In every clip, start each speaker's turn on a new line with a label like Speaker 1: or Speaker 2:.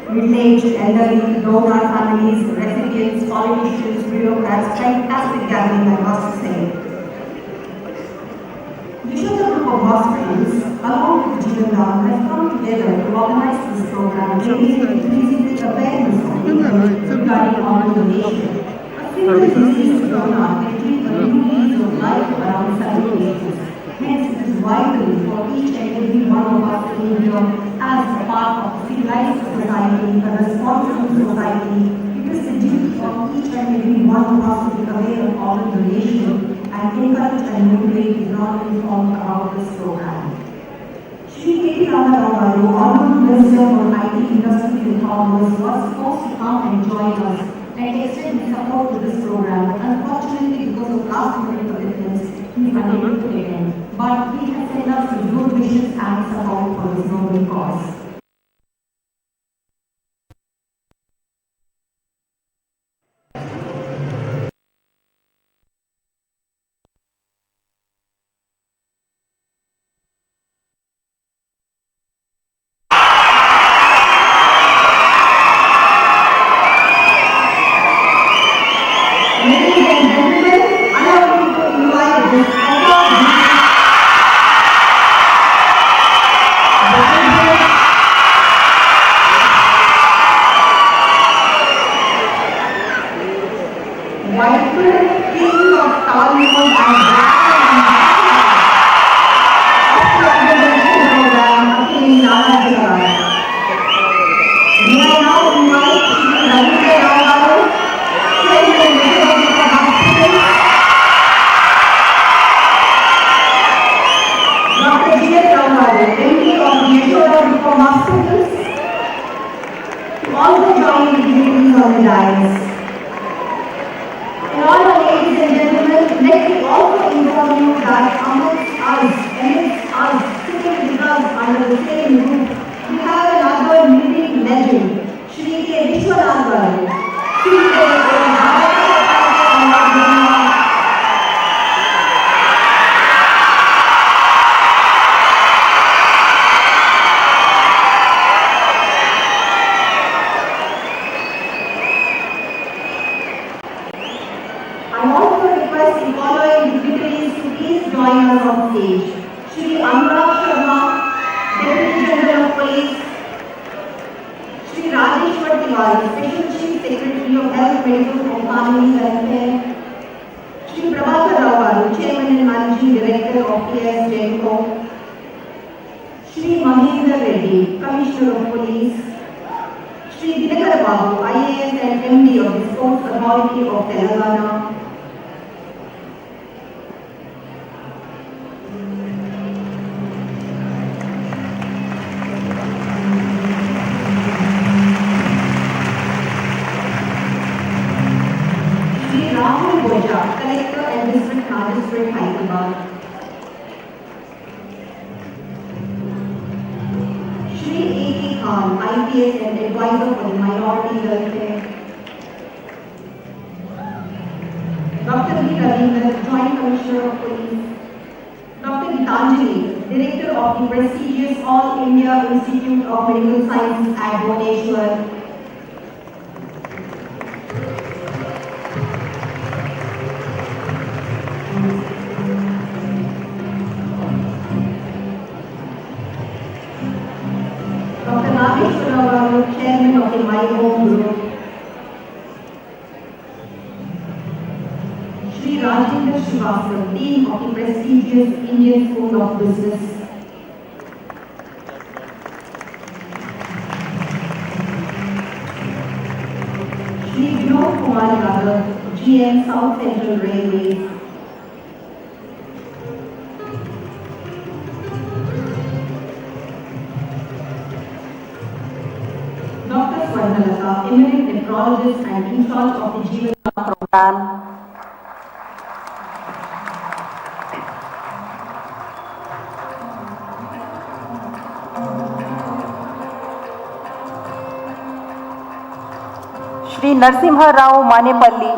Speaker 1: Middle-aged, elderly, donor families, recipients, politicians, bureaucrats, fantastic gathering, I must say. Yashoda Group of Hospitals, along with Jivandan, have come together to organize this program, raising increasing the awareness of people regarding organ donation. A single disease donor can treat a new lease of life around 7 patients. Hence, it is vital for each and every one of us in India as a part of a civilized society, a responsible society. It is the duty of each and every one of us to be aware of organ donation and encourage and motivate the non-informed about this program. Shri Felicitating, Honorable Minister for IT Industries and Commerce, was supposed to come and join us and extend his support to this program. Unfortunately, because of last-minute commitments, he is unable to attend. But he has sent us his good wishes and support for this noble cause. Hospitals to also join the dignitaries on the dais. And all ladies and gentlemen, let me also inform you that amidst us, sitting with us under the same roof, we have another living legend, Shri Vishwanathan. I also request the following dignitaries to please join us on stage. Shri Sharma, Deputy General of Police, Shri Rajeshwar Tiwari, Special Chief Secretary of Health, Medical and Family Welfare, Shri Prabhakar Rao, Chairman and Managing Director of PS Genco, Shri Mahendra Reddy, Commissioner of Police, Shri Dignitary Babu, IAS and MD of the Sports Authority of Telangana, Collector and District Magistrate, Hyderabad, Shri A.K. Khan, IPS and Advisor for the Minority Welfare, Dr. V. Ravindra, Joint Commissioner of Police, Dr. Gitanjali, Director of the prestigious All India Institute of Medical Sciences at Bhubaneswar, Chairman of the My Home Group, Shri Rajendra Srivastava, Dean of the prestigious Indian School of Business, Shri Vinod Kumar Yadav, GM South Central Railways, Swarnalata, eminent nephrologist and in charge of the Jivandan program. Shri Narsimha Rao Manepalli,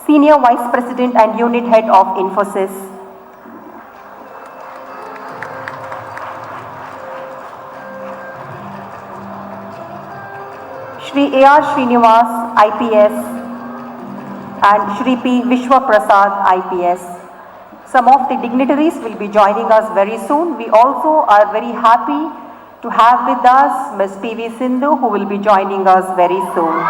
Speaker 1: Senior Vice President and Unit Head of Infosys. Shri A.R. Srinivas, IPS, and Shri P. Vishwa Prasad, IPS. Some of the dignitaries will be joining us very soon. We also are very happy to have with us Ms. P.V. Sindhu, who will be joining us very soon.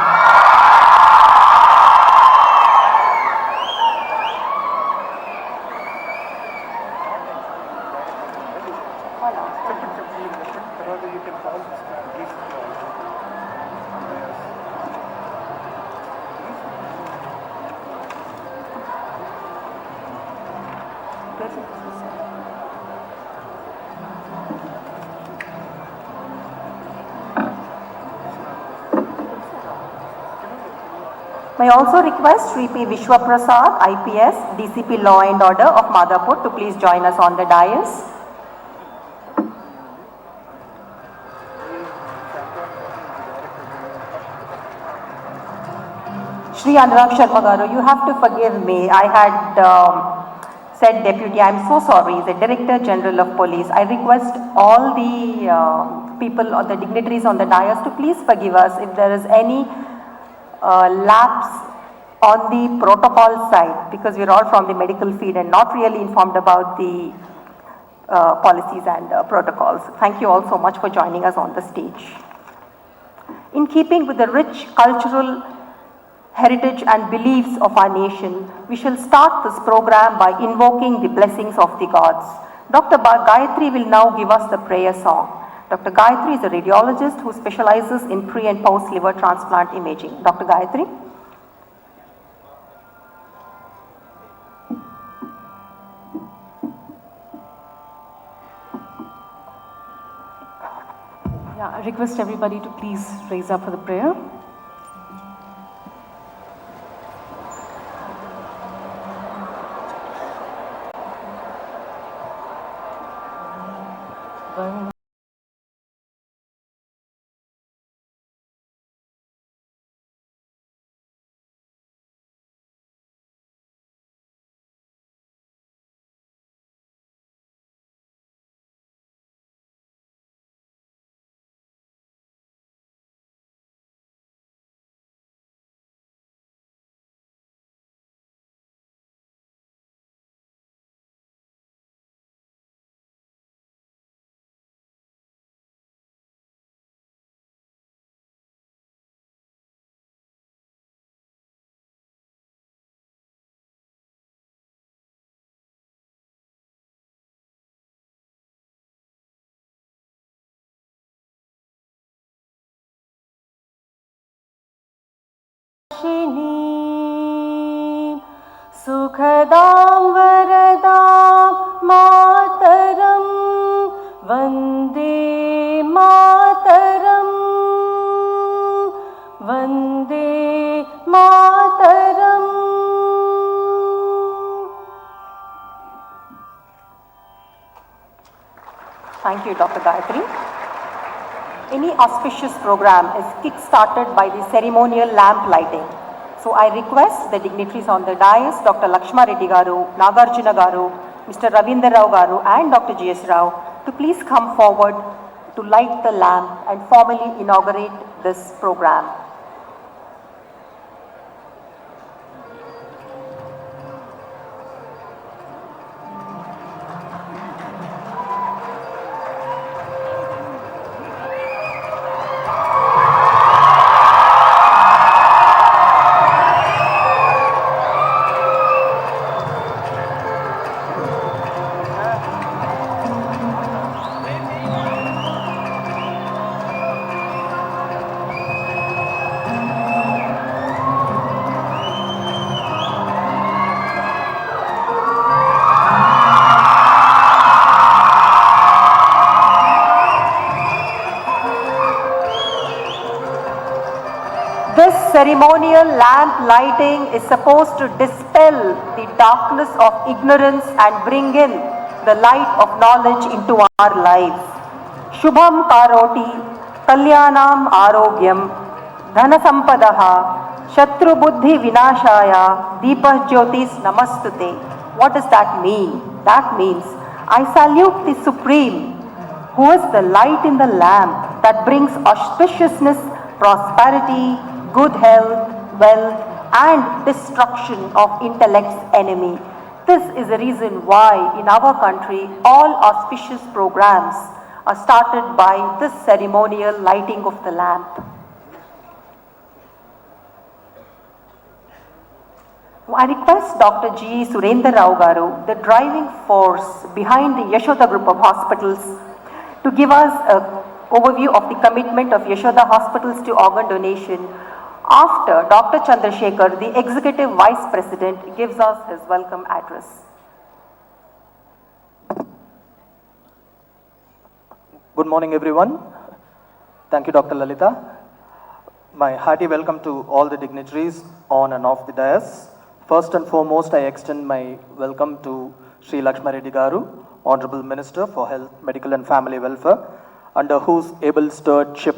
Speaker 1: May I also request Shri P. Vishwa Prasad, IPS, DCP Law and Order of Madhapur, to please join us on the dais. Shri Anurag Sharma Garu, you have to forgive me. I had said deputy. I am so sorry. The Director General of Police. I request all the people or the dignitaries on the dais to please forgive us if there is any lapse on the protocol side, because we are all from the medical field and not really informed about the policies and protocols. Thank you all so much for joining us on the stage. In keeping with the rich cultural heritage and beliefs of our nation, we shall start this program by invoking the blessings of the gods. Dr. Gayatri will now give us the prayer song. Dr. Gayatri is a radiologist who specializes in pre and post liver transplant imaging. Dr. Gayatri.
Speaker 2: Yeah, I request everybody to please raise up for the prayer.
Speaker 3: सुखदां वरदां मातरं वन्दे मातरं Vande Mataram.
Speaker 1: Thank you, Dr. Gayatri. Any auspicious program is kick-started by the ceremonial lamp lighting. So I request the dignitaries on the dais, Dr. Lakshma Reddy Garu, Nagarjuna Garu, Mr. Ravindra Rao Garu and Dr. G.S. Rao to please come forward to light the lamp and formally inaugurate this program.
Speaker 3: ceremonial lamp lighting is supposed to dispel the darkness of ignorance and bring in the light of knowledge into our lives. Shubham Karoti, Kalyanam Arogyam, Dhanasampadaha, Shatru Buddhi Vinashaya, Deepah Jyotis Namastute. What does that mean? That means I salute the Supreme, who is the light in the lamp that brings auspiciousness, prosperity, good health, wealth, and destruction of intellect's enemy. This is the reason why in our country all auspicious programs are started by this ceremonial lighting of the lamp. I request Dr. G. Surendra Rao Garu, the driving force behind the Yashoda Group of Hospitals, to give us an overview of the commitment of Yashoda Hospitals to organ donation after Dr. Chandrasekhar, the Executive Vice President, gives us his welcome address.
Speaker 4: Good morning, everyone. Thank you, Dr. Lalita. My hearty welcome to all the dignitaries on and off the dais. First and foremost, I extend my welcome to Sri Lakshmi Reddy Garu, Honorable Minister for Health, Medical and Family Welfare, under whose able stewardship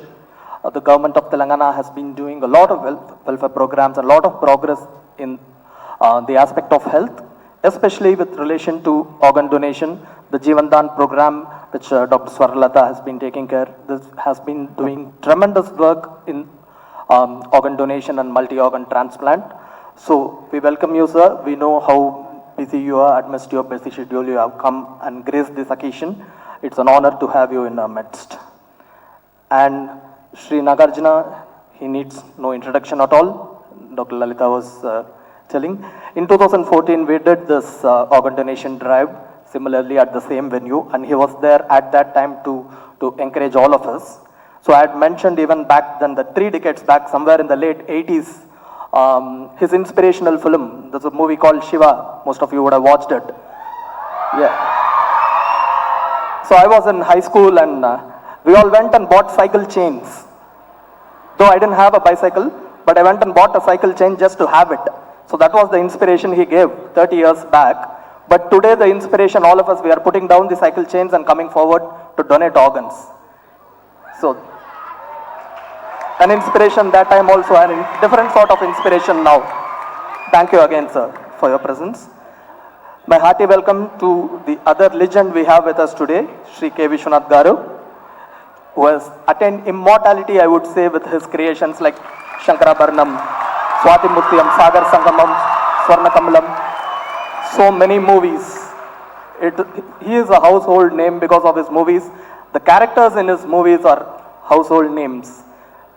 Speaker 4: the government of Telangana has been doing a lot of welfare programs, a lot of progress in the aspect of health, especially with relation to organ donation. The Jivandan program, which Dr. Swarlata has been taking care, this has been doing tremendous work in organ donation and multi-organ transplant. So we welcome you, sir. We know how busy you are, amidst your busy schedule, you have come and graced this occasion. It's an honor to have you in our midst. And Sri Nagarjuna, he needs no introduction at all. Dr. Lalita was telling. In 2014, we did this organ donation drive, similarly at the same venue, and he was there at that time to encourage all of us. So I had mentioned even back then, the 3 decades back, somewhere in the late 80s, his inspirational film, there's a movie called Shiva, most of you would have watched it. Yeah. So I was in high school and we all went and bought cycle chains. Though I didn't have a bicycle, but I went and bought a cycle chain just to have it. So that was the inspiration he gave 30 years back. But today the inspiration, all of us, we are putting down the cycle chains and coming forward to donate organs. So an inspiration that time also, and a different sort of inspiration now. Thank you again, sir, for your presence. My hearty welcome to the other legend we have with us today, Sri K. Vishwanath Garu, who has attained immortality, I would say, with his creations like Shankarabharanam, Swati Mutyam, Sagar Sangamam, Swarnakamalam, so many movies. He is a household name because of his movies. The characters in his movies are household names.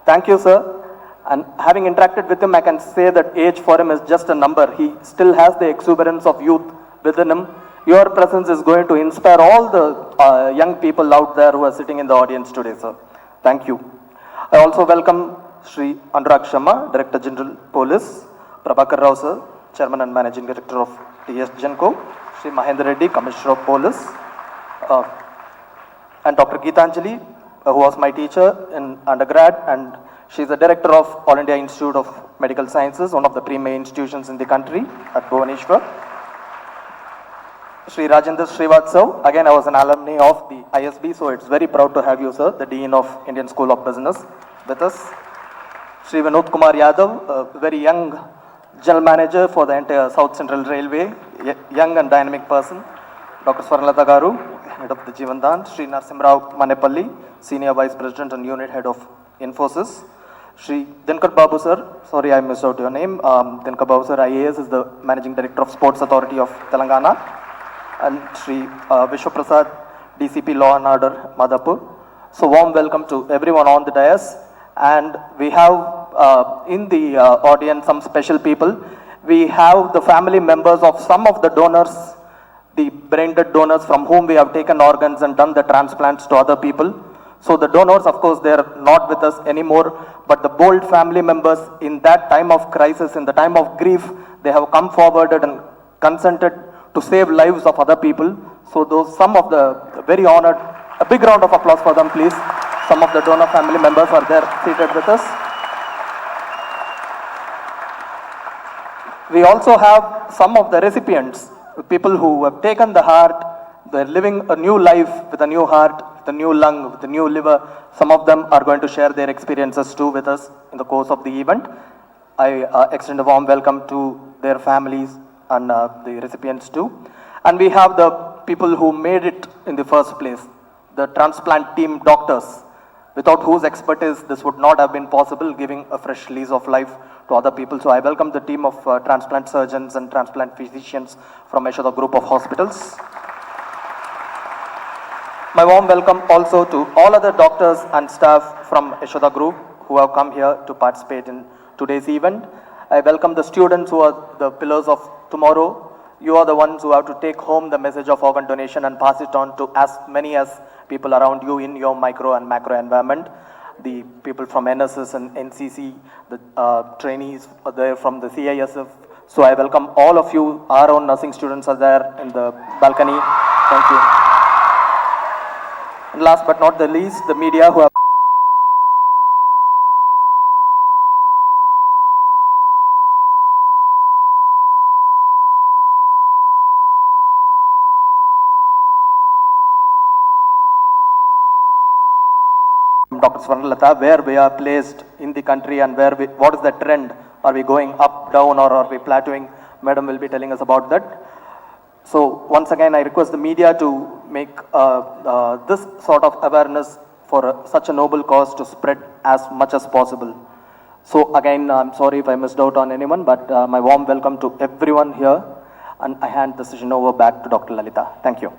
Speaker 4: Thank you, sir. And having interacted with him, I can say that age for him is just a number. He still has the exuberance of youth within him. Your presence is going to inspire all the young people out there who are sitting in the audience today, sir. Thank you. I also welcome Sri Anurag Sharma, Director General Police, Prabhakar Rao, sir, Chairman and Managing Director of TS Genco, Sri Mahendra Reddy, Commissioner of Police, and Dr. Geetanjali, who was my teacher in undergrad, and she is the director of All India Institute of Medical Sciences, one of the premier institutions in the country at Bhubaneswar. Sri Rajendra Srivatsav, again I was an alumni of the ISB, so it's very proud to have you, sir, the Dean of Indian School of Business, with us. Sri Vinod Kumar Yadav, a very young General Manager for the entire South Central Railway, young and dynamic person. Dr. Swarnalata Garu, Head of the Jivandan. Sri Narsimrao Manepalli, Senior Vice President and Unit Head of Infosys. Sri Dinkar Babu sir, sorry I missed out your name. Dinkar Babu sir, IAS, is the Managing Director of Sports Authority of Telangana. And Sri Vishwaprasad, DCP Law and Order, Madhapur. So warm welcome to everyone on the dais. And we have in the audience some special people. We have the family members of some of the donors, the brain-dead donors from whom we have taken organs and done the transplants to other people. So the donors, of course, they are not with us anymore, but the bold family members in that time of crisis, in the time of grief, they have come forward and consented to save lives of other people. So those, some of the very honored, a big round of applause for them, please. Some of the donor family members are there seated with us. We also have some of the recipients, people who have taken the heart, they're living a new life with a new heart, with a new lung, with a new liver. Some of them are going to share their experiences too with us in the course of the event. I extend a warm welcome to their families and the recipients too. And we have the people who made it in the first place, the transplant team doctors, without whose expertise this would not have been possible, giving a fresh lease of life to other people. So I welcome the team of transplant surgeons and transplant physicians from Yashoda Group of Hospitals. My warm welcome also to all other doctors and staff from Yashoda Group who have come here to participate in today's event. I welcome the students who are the pillars of tomorrow. You are the ones who have to take home the message of organ donation and pass it on to as many as people around you in your micro and macro environment. The people from NSS and NCC, the trainees are there from the CISF. So I welcome all of you. Our own nursing students are there in the balcony. Thank you. And last but not the least, the media who have Dr. Swarnalata, where we are placed in the country and what is the trend? Are we going up, down, or are we plateauing? Madam will be telling us about that. So once again, I request the media to make this sort of awareness for such a noble cause to spread as much as possible. So again, I'm sorry if I missed out on anyone, but my warm welcome to everyone here. And I hand the session over back to Dr. Lalita. Thank you.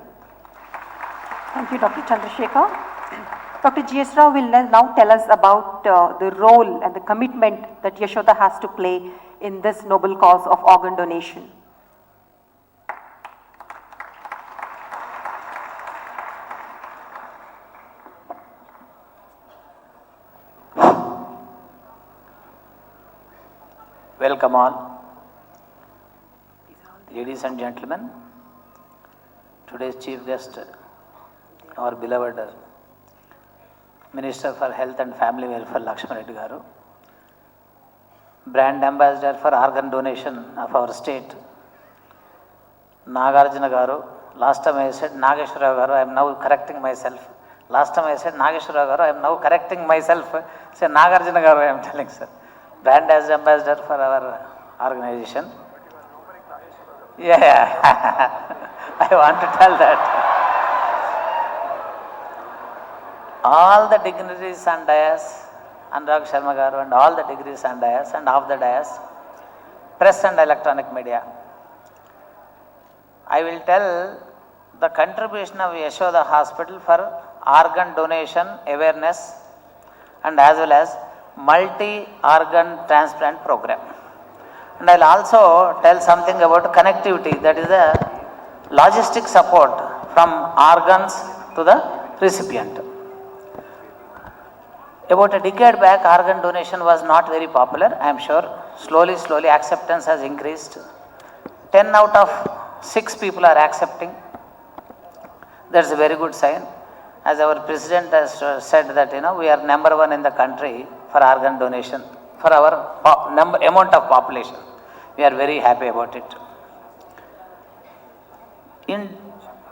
Speaker 3: Thank you, Dr. Chandrasekhar. Dr. G.S. Rao will now tell us about the role and the commitment that Yashoda has to play in this noble cause of organ donation.
Speaker 5: Welcome all, ladies and gentlemen. Today's chief guest, our beloved Minister for Health and Family Welfare Lakshman Reddy Garu, brand ambassador for organ donation of our state, Nagarjuna Garu. Last time I said Nageshwara Garu, I am now correcting myself. Last time I said Nageshwara Garu, I am now correcting myself. Say Nagarjuna Garu, I am telling, sir. Brand as ambassador for our organization. Yeah, I want to tell that. All the dignitaries on dais, Anurag Sharma Garu and all the dignitaries on dais and off the dais, press and electronic media. I will tell the contribution of Yashoda Hospital for organ donation awareness and as well as multi-organ transplant program. And I will also tell something about connectivity, that is the logistic support from organs to the recipient. About a decade back, organ donation was not very popular, I am sure. Slowly acceptance has increased. 10 out of 6 people are accepting. That's a very good sign. As our president has said that, we are number 1 in the country for organ donation, for our amount of population. We are very happy about it. In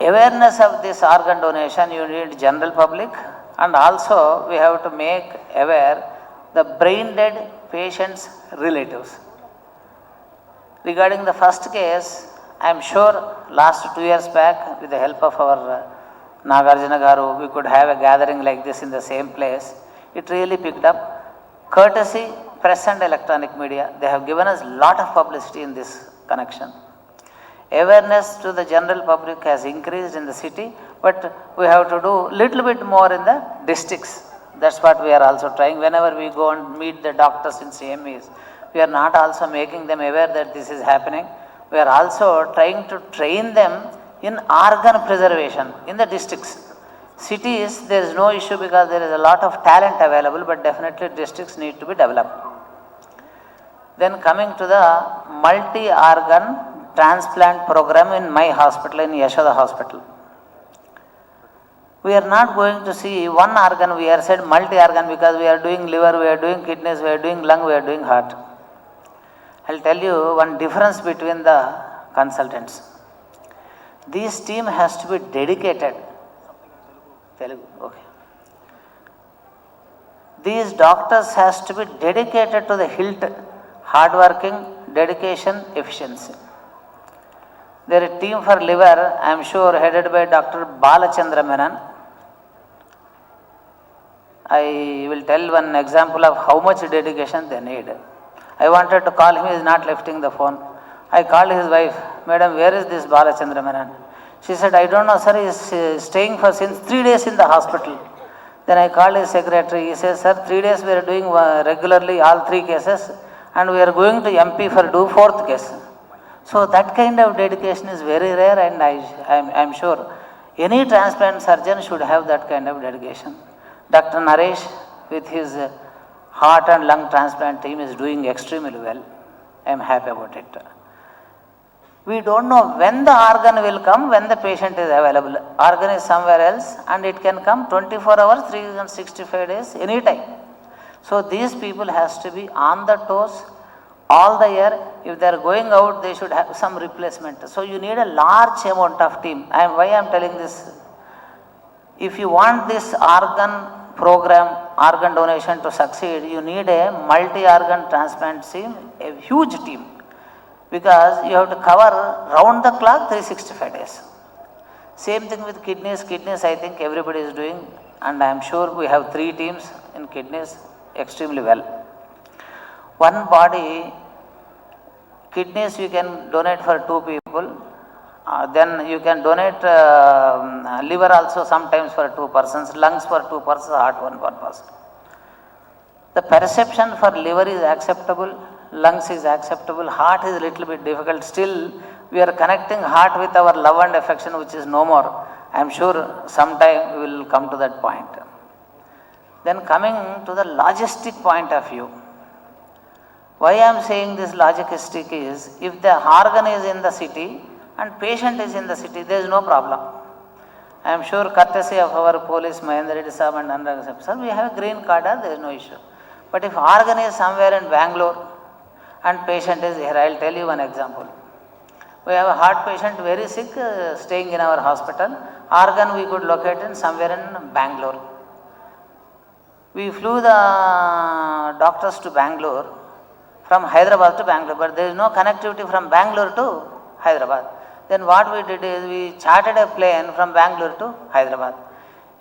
Speaker 5: awareness of this organ donation, you need general public, and also we have to make aware the brain dead patients' relatives. Regarding the first case, I am sure last 2 years back, with the help of our Nagarjuna Garu, we could have a gathering like this in the same place. It really picked up. Courtesy, press and electronic media, they have given us lot of publicity in this connection. Awareness to the general public has increased in the city, but we have to do little bit more in the districts. That's what we are also trying. Whenever we go and meet the doctors in CMEs, we are not also making them aware that this is happening. We are also trying to train them in organ preservation in the districts. Cities, there is no issue because there is a lot of talent available, but definitely districts need to be developed. Then coming to the multi-organ transplant program in my hospital, in Yashoda Hospital. We are not going to see one organ, we are said multi-organ because we are doing liver, we are doing kidneys, we are doing lung, we are doing heart. I'll tell you one difference between the consultants. This team has to be dedicated. Telugu, okay. These doctors has to be dedicated to the hilt, hardworking, dedication, efficiency. There is a team for liver, I am sure, headed by Dr. Balachandra Menon. I will tell one example of how much dedication they need. I wanted to call him, he is not lifting the phone. I called his wife, Madam, where is this Balachandra Menon? She said, I don't know, sir, he is staying for since 3 days in the hospital. Then I called his secretary, he says, sir, 3 days we are doing regularly all 3 cases and we are going to MP for do 4th case. So that kind of dedication is very rare, and I am sure any transplant surgeon should have that kind of dedication. Dr. Naresh with his heart and lung transplant team is doing extremely well. I am happy about it. We don't know when the organ will come, when the patient is available. Organ is somewhere else and it can come 24 hours, 365 days, anytime. So these people has to be on the toes all the year. If they are going out, they should have some replacement. So you need a large amount of team. Why I am telling this? If you want this organ program, organ donation to succeed, you need a multi-organ transplant team, a huge team. Because you have to cover round the clock 365 days. Same thing with kidneys. Kidneys I think everybody is doing, and I am sure we have 3 teams in kidneys extremely well. One body, kidneys you can donate for 2 people, then you can donate liver also sometimes for 2 persons, lungs for 2 persons, heart 1 person. The perception for liver is acceptable, lungs is acceptable, heart is a little bit difficult. Still, we are connecting heart with our love and affection, which is no more. I am sure sometime we will come to that point. Then coming to the logistic point of view. Why I am saying this logistic is, if the organ is in the city and patient is in the city, there is no problem. I am sure courtesy of our police, Mahendra Reddy Sahab and Anurag Sahab, sir, we have a green card, there is no issue. But if organ is somewhere in Bangalore and patient is here, I will tell you one example. We have a heart patient very sick, staying in our hospital. Organ we could locate in somewhere in Bangalore. We flew the doctors to Bangalore, from Hyderabad to Bangalore, but there is no connectivity from Bangalore to Hyderabad. Then what we did is we chartered a plane from Bangalore to Hyderabad.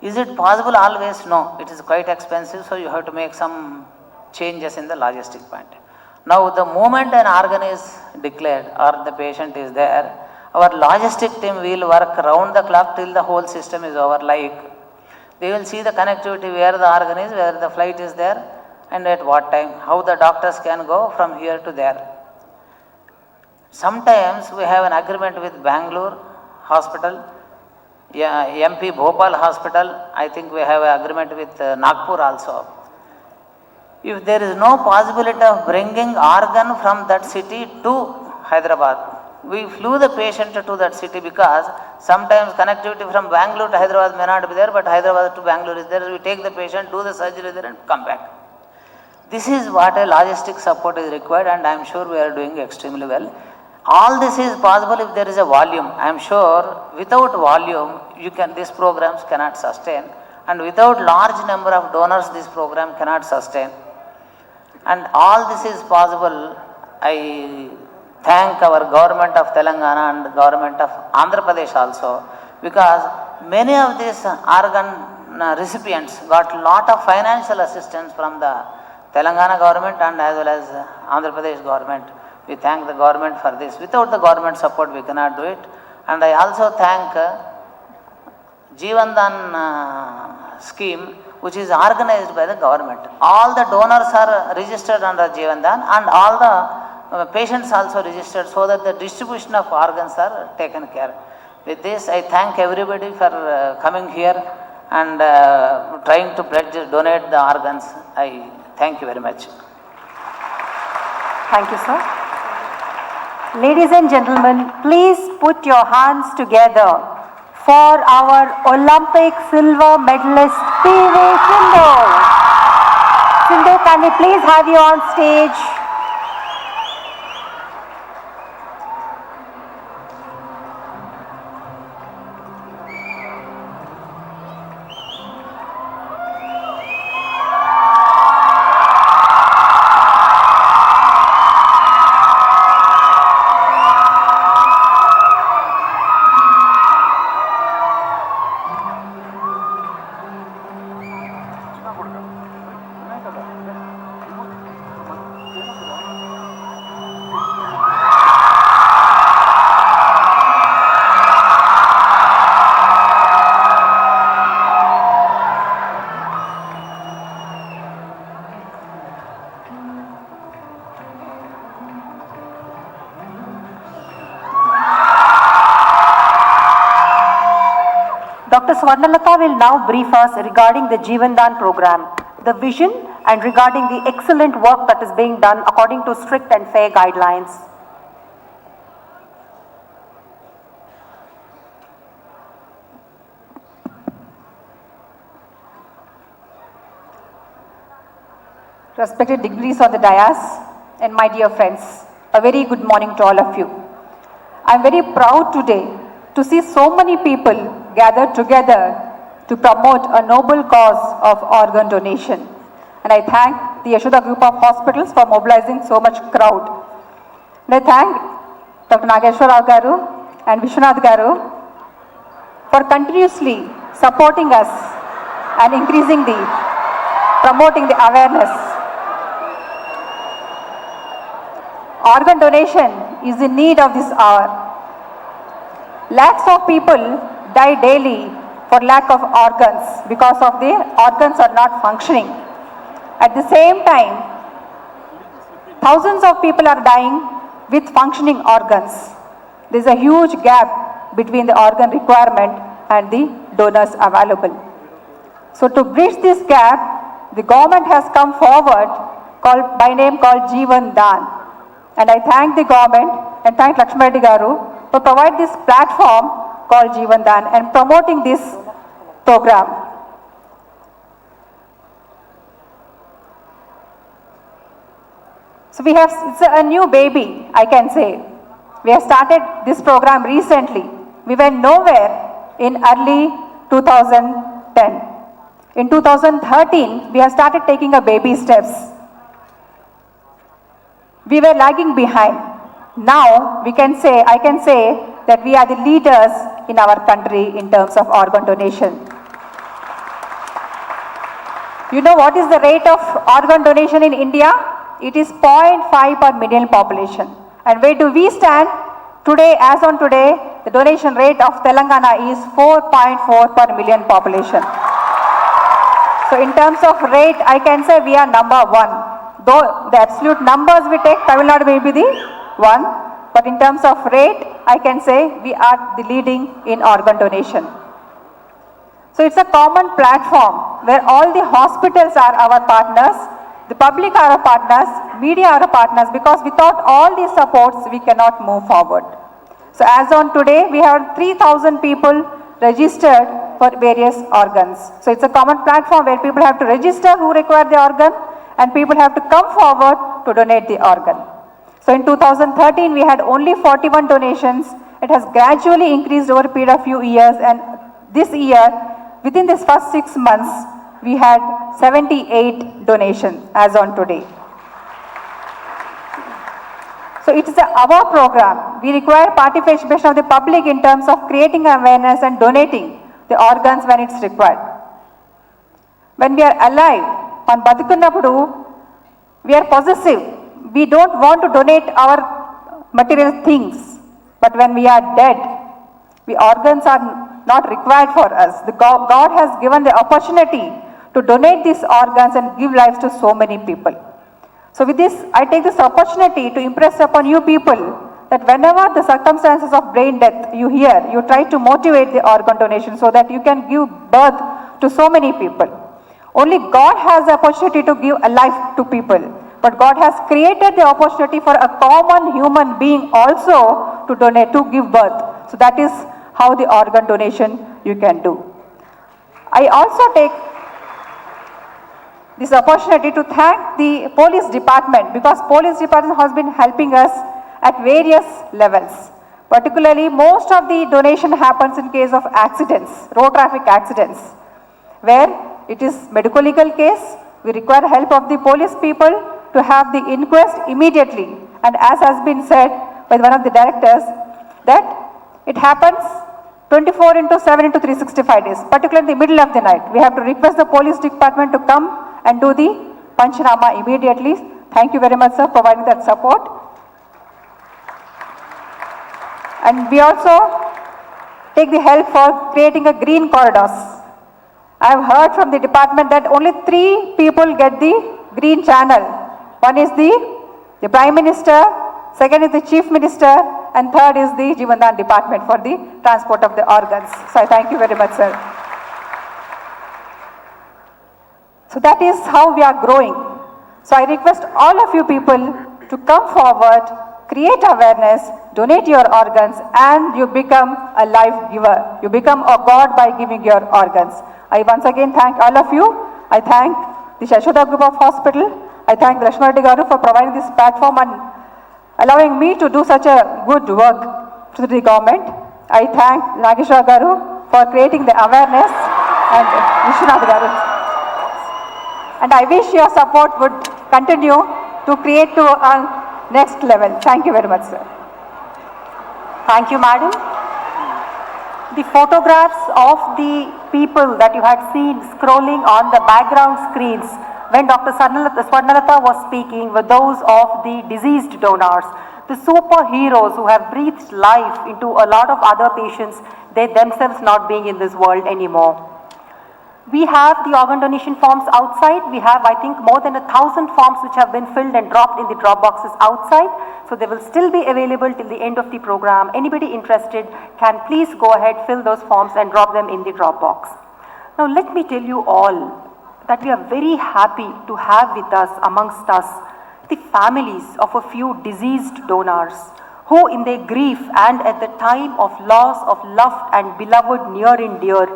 Speaker 5: Is it possible always? No, it is quite expensive, so you have to make some changes in the logistic point. Now the moment an organ is declared or the patient is there, our logistic team will work round the clock till the whole system is over. Like they will see the connectivity, where the organ is, where the flight is there, and at what time, how the doctors can go from here to there. Sometimes we have an agreement with Bangalore Hospital, MP Bhopal Hospital, I think we have an agreement with Nagpur also. If there is no possibility of bringing organ from that city to Hyderabad, we flew the patient to that city, because sometimes connectivity from Bangalore to Hyderabad may not be there, but Hyderabad to Bangalore is there. We take the patient, do the surgery there and come back. This is what a logistic support is required, and I am sure we are doing extremely well. All this is possible if there is a volume. I am sure without volume, these programs cannot sustain, and without large number of donors, this program cannot sustain. And all this is possible. I thank our government of Telangana and government of Andhra Pradesh also, because many of these organ recipients got lot of financial assistance from the Telangana government and as well as Andhra Pradesh government. We thank the government for this. Without the government support, we cannot do it. And I also thank Jivandan scheme, which is organized by the government. All the donors are registered under Jivandan, and all the patients also registered, so that the distribution of organs are taken care. With this, I thank everybody for coming here and trying to donate the organs. I thank you very much.
Speaker 3: Thank you, sir. Ladies and gentlemen, please put your hands together for our Olympic silver medalist PV Sindhu. Sindhu, can we please have you on stage? Dr. Swarnalata will now brief us regarding the Jivandan program, the vision and regarding the excellent work that is being done according to strict and fair guidelines.
Speaker 6: Respected dignitaries on the dais and my dear friends, a very good morning to all of you. I am very proud today to see so many people gathered together to promote a noble cause of organ donation. And I thank the Yashoda Group of Hospitals for mobilizing so much crowd. And I thank Dr. Nageshwara Garu and Vishwanath Garu for continuously supporting us and promoting the awareness. Organ donation is in need of this hour. Lakhs of people die daily for lack of organs because of their organs are not functioning. At the same time, thousands of people are dying with functioning organs. There is a huge gap between the organ requirement and the donors available. So to bridge this gap, the government has come forward called Jivandan. And I thank the government and thank Lakshmi Reddy Garu for providing this platform called Jivandan and promoting this program. So it's a new baby, I can say. We have started this program recently. We were nowhere in early 2010. In 2013, we have started taking a baby steps. We were lagging behind. Now I can say that we are the leaders in our country in terms of organ donation. You know what is the rate of organ donation in India? It is 0.5 per million population. And where do we stand? Today, as on today, the donation rate of Telangana is 4.4 per million population. So in terms of rate, I can say we are number one. Though the absolute numbers we take, Tamil Nadu may be the one, but in terms of rate, I can say we are the leading in organ donation. So it's a common platform where all the hospitals are our partners, the public are our partners, media are our partners, because without all these supports, we cannot move forward. So as on today, we have 3,000 people registered for various organs. So it's a common platform where people have to register who require the organ, and people have to come forward to donate the organ. So in 2013, we had only 41 donations. It has gradually increased over a period of few years, and this year, within this first 6 months, we had 78 donations as on today. So it is our program. We require participation of the public in terms of creating awareness and donating the organs when it's required. When we are alive, on Batukunnapudu, we are possessive. We don't want to donate our material things. But when we are dead, organs are not required for us. God has given the opportunity to donate these organs and give lives to so many people. So with this, I take this opportunity to impress upon you people that whenever the circumstances of brain death you hear, you try to motivate the organ donation so that you can give birth to so many people. Only God has the opportunity to give a life to people. But God has created the opportunity for a common human being also to donate, to give birth. So that is how the organ donation you can do. I also take this opportunity to thank the police department, because police department has been helping us at various levels. Particularly, most of the donation happens in case of accidents, road traffic accidents, where it is medical legal case. We require help of the police people to have the inquest immediately. And as has been said by one of the directors, that it happens 24 into 7 into 365 days, particularly in the middle of the night. We have to request the police department to come and do the Panchanama immediately. Thank you very much, sir, for providing that support. And we also take the help for creating a green corridors. I have heard from the department that only 3 people get the green channel. One is the Prime Minister, second is the Chief Minister, and third is the Jivandan department for the transport of the organs. So I thank you very much, sir. So that is how we are growing. So I request all of you people to come forward, create awareness, donate your organs, and you become a life giver. You become a God by giving your organs. I once again thank all of you. I thank the Yashoda Group of Hospital. I thank Rashma Reddy Garu for providing this platform and allowing me to do such a good work to the government. I thank Nagesha Garu for creating the awareness and Vishwanath Garu. And I wish your support would continue to create to our next level. Thank you very much, sir.
Speaker 3: Thank you, madam. The photographs of the people that you had seen scrolling on the background screens when Dr. Swarnalata was speaking were those of the deceased donors, the superheroes who have breathed life into a lot of other patients, they themselves not being in this world anymore. We have the organ donation forms outside. We have, I think, more than 1,000 forms which have been filled and dropped in the drop boxes outside. So they will still be available till the end of the program. Anybody interested can please go ahead, fill those forms and drop them in the drop box. Now let me tell you all that we are very happy to have with us, amongst us, the families of a few deceased donors who in their grief and at the time of loss of loved and beloved near and dear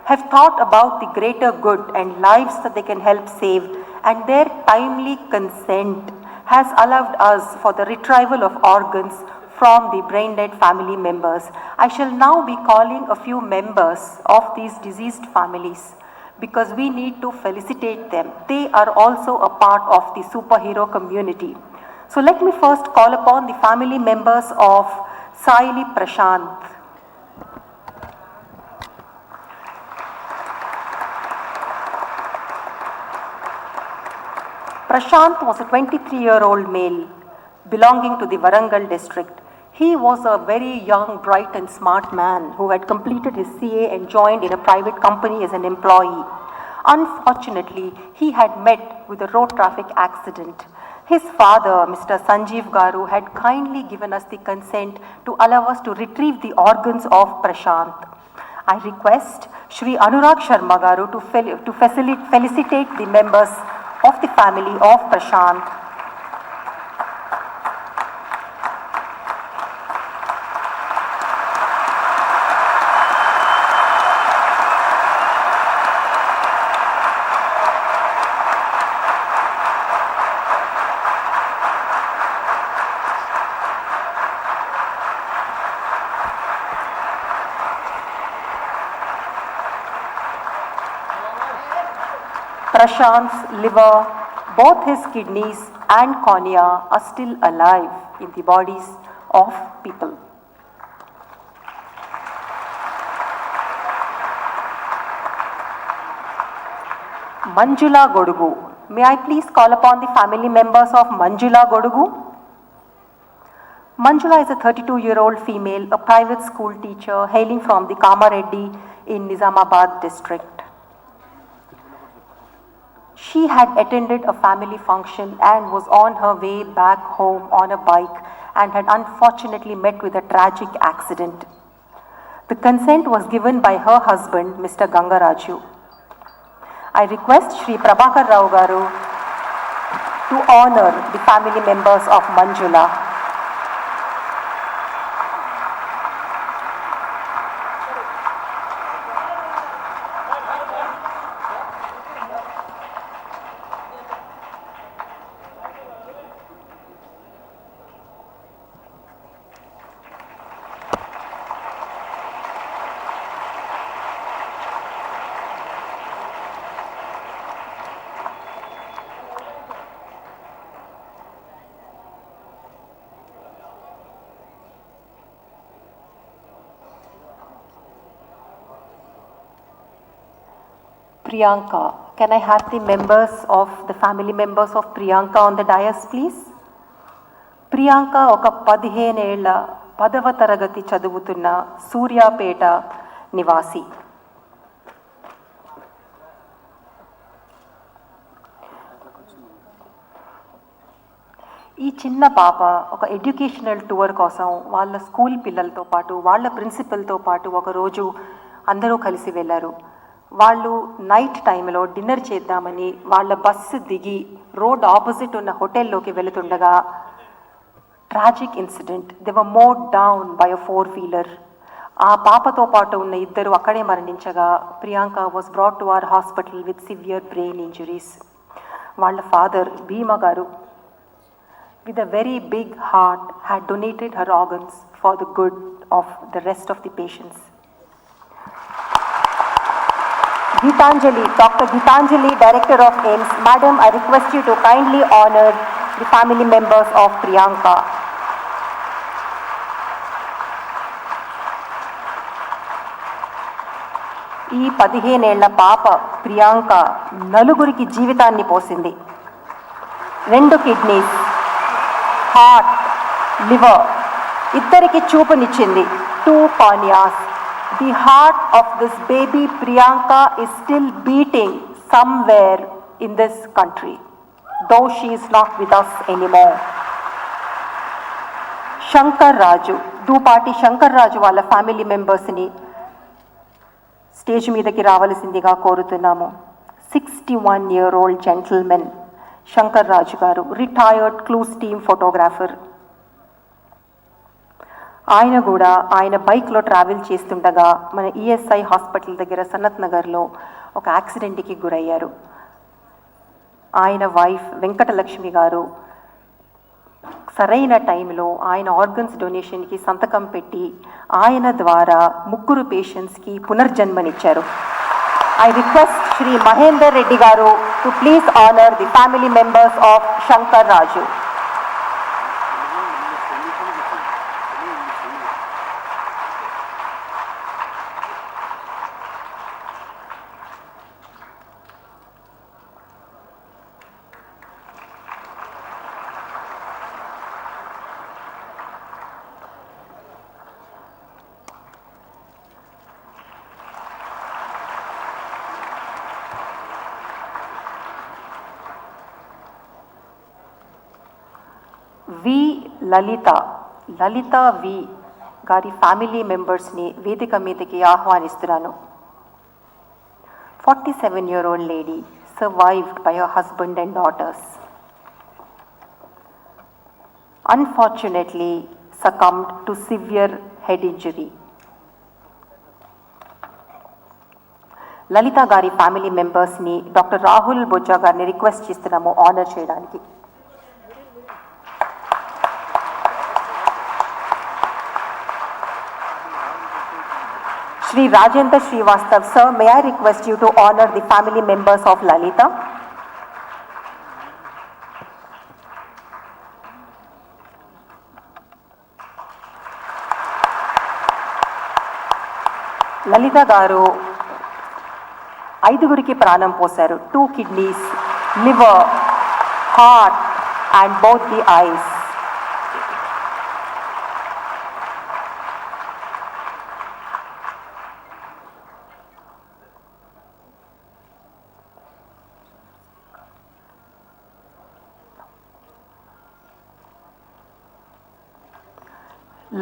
Speaker 3: have thought about the greater good and lives that they can help save, and their timely consent has allowed us for the retrieval of organs from the brain dead family members. I shall now be calling a few members of these deceased families because we need to felicitate them. They are also a part of the superhero community. So let me first call upon the family members of Saili Prashant. Prashant was a 23-year-old male belonging to the Warangal district. He was a very young, bright and smart man who had completed his CA and joined in a private company as an employee. Unfortunately, he had met with a road traffic accident. His father, Mr. Sanjeev Garu, had kindly given us the consent to allow us to retrieve the organs of Prashant. I request Shri Anurag Sharma Garu to felicitate the members of the family of Prashant. Prashant's liver, both his kidneys and cornea are still alive in the bodies of people. Manjula Godugu. May I please call upon the family members of Manjula Godugu? Manjula is a 32-year-old female, a private school teacher hailing from the Kamareddy in Nizamabad district. She had attended a family function and was on her way back home on a bike and had unfortunately met with a tragic accident. The consent was given by her husband, Mr. Gangaraju. I request Shri Prabhakar Rao Garu to honor the family members of Manjula. Priyanka. Can I have the members of the family members of Priyanka on the dais, please? Priyanka oka 15 ఏళ్ల 10వ తరగతి చదువుతున్న సూర్యాపేట నివాసి. ఈ చిన్న పాప ఒక educational tour కోసం వాళ్ళ స్కూల్ పిల్లలతో పాటు వాళ్ళ ప్రిన్సిపల్తో పాటు ఒకరోజు అందరూ కలిసి వెళ్ళారు. వాళ్ళు నైట్ టైంలో డిన్నర్ చేద్దామని వాళ్ళ బస్సు దిగి రోడ్ ఆపోజిట్ ఉన్న హోటల్లోకి వెళుతుండగా tragic incident, they were mowed down by a 4-wheeler. ఆ పాపతో పాటు ఉన్న ఇద్దరు అక్కడే మరణించగా Priyanka was brought to our hospital with severe brain injuries. వాళ్ళ father Bhima garu with a very big heart had donated her organs for the good of the rest of the patients. Geetanjali, Dr. Geetanjali, Director of AIMS. Madam, I request you to kindly honor the family members of Priyanka. ఈ 15 ఏళ్ల పాప ప్రియాంక నలుగురికి జీవితాన్ని పోసింది. 2 kidneys, heart, liver, ఇద్దరికి చూపునిచ్చింది. 2 corneas. The heart of this baby Priyanka is still beating somewhere in this country, though she is not with us anymore. Shankar Raju, Dupati Shankar Raju వాళ్ళ family మెంబర్స్ని stage మీదకి రావాల్సిందిగా కోరుతున్నాము. 61-year-old gentleman శంకర్ రాజు గారు, రిటైర్డ్ క్లూస్ టీమ్ ఫోటోగ్రాఫర్. ఆయన కూడా ఆయన బైక్లో ట్రావెల్ చేస్తుండగా మన ఈఎస్ఐ హాస్పిటల్ దగ్గర సనత్ నగర్లో ఒక యాక్సిడెంట్కి గురయ్యారు. ఆయన వైఫ్ వెంకటలక్ష్మి గారు సరైన టైంలో ఆయన ఆర్గన్స్ డొనేషన్కి సంతకం పెట్టి ఆయన ద్వారా 3 పేషెంట్స్కి పునర్జన్మనిచ్చారు. I request Shri Mahendra Reddy Garu to please honor the family members of Shankar Raju. వి లలిత వి గారి ఫ్యామిలీ మెంబర్స్ని వేదిక మీదకి ఆహ్వానిస్తున్నాను. 47-year-old lady survived by her husband and daughters. Unfortunately succumbed to severe head injury. లలిత గారి ఫ్యామిలీ మెంబర్స్ని doctor Rahul Bojja గారిని request చేస్తున్నాము honour చేయడానికి. Shri Rajendra Srivastav, sir, may I request you to honor the family members of Lalita? Lalita garu 5 ప్రాణం పోశారు. 2 kidneys, liver, heart and both the eyes.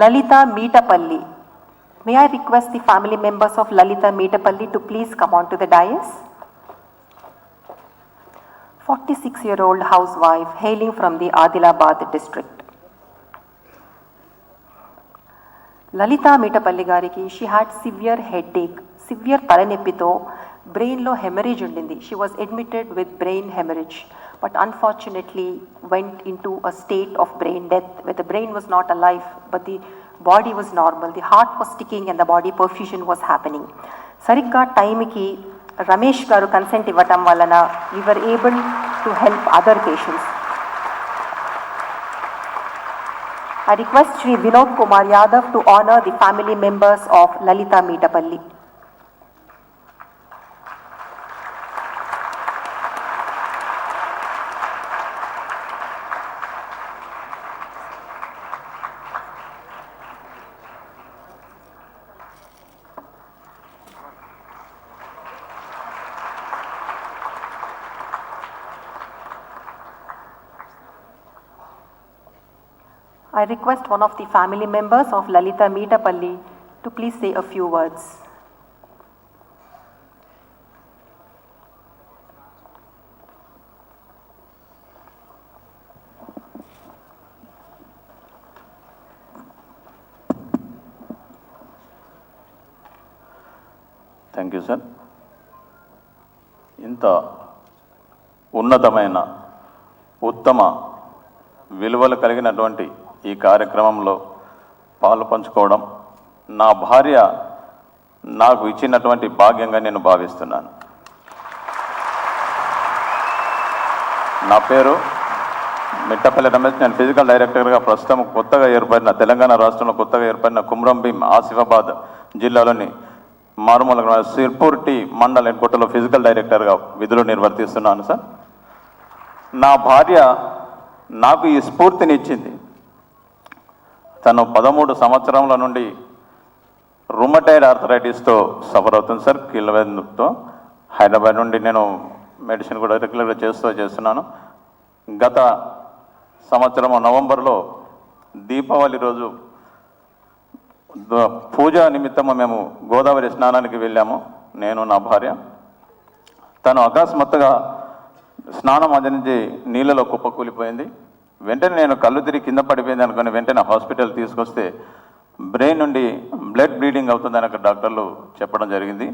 Speaker 3: Lalita Meetapalli. May I request the family members of Lalita Meetapalli to please come on to the dais? 46-year-old housewife hailing from the Adilabad district. Lalita Meetapalli gariki, she had severe headache, severe తలనొప్పితో బ్రెయిన్లో hemorrhage ఉండింది. She was admitted with brain hemorrhage, but unfortunately went into a state of brain death where the brain was not alive but the body was normal, the heart was ticking and the body perfusion was happening. Sarigga time ki Ramesh garu consent ivatam valana we were able to help other patients. I request Shri Vinod Kumar Yadav to honor the family members of Lalita Meetapalli. I request one of the family members of Lalita Meetapalli to please say a few words.
Speaker 7: Thank you sir. ఇంత ఉన్నతమైన ఉత్తమ విలువలు కలిగినటువంటి ఈ కార్యక్రమంలో పాలు పంచుకోవడం నా భార్య నాకు ఇచ్చినటువంటి భాగ్యంగా నేను భావిస్తున్నాను. నా పేరు మిట్టపల్లి రమేష్. నేను ఫిజికల్ డైరెక్టర్గా ప్రస్తుతం కొత్తగా ఏర్పడిన తెలంగాణ రాష్ట్రంలో కొత్తగా ఏర్పడిన కుమ్రం భీం ఆసిఫాబాద్ జిల్లాలోని మారుమూల సిర్పూర్ టీ మండల్ ఎన్కోటలో ఫిజికల్ డైరెక్టర్గా విధులు నిర్వర్తిస్తున్నాను సార్. నా భార్య నాకు ఈ స్ఫూర్తిని ఇచ్చింది. తను 13 సంవత్సరాల నుండి రుమటైడ్ ఆర్థరైటిస్తో సఫర్ అవుతుంది సార్, కీళ్ళవేందుతో. హైదరాబాద్ నుండి నేను మెడిసిన్ కూడా రెగ్యులర్గా చేస్తున్నాను. గత సంవత్సరం నవంబర్లో దీపావళి రోజు పూజా నిమిత్తము మేము గోదావరి స్నానానికి వెళ్ళాము, నేను నా భార్య. తను అకస్మాత్తుగా స్నానం ఆచరించి నీళ్ళలో కుప్పకూలిపోయింది. వెంటనే నేను కళ్ళు తిరిగి కింద పడిపోయింది అనుకుని వెంటనే హాస్పిటల్ తీసుకొస్తే బ్రెయిన్ నుండి బ్లడ్ బ్లీడింగ్ అవుతుందని అక్కడ డాక్టర్లు చెప్పడం జరిగింది.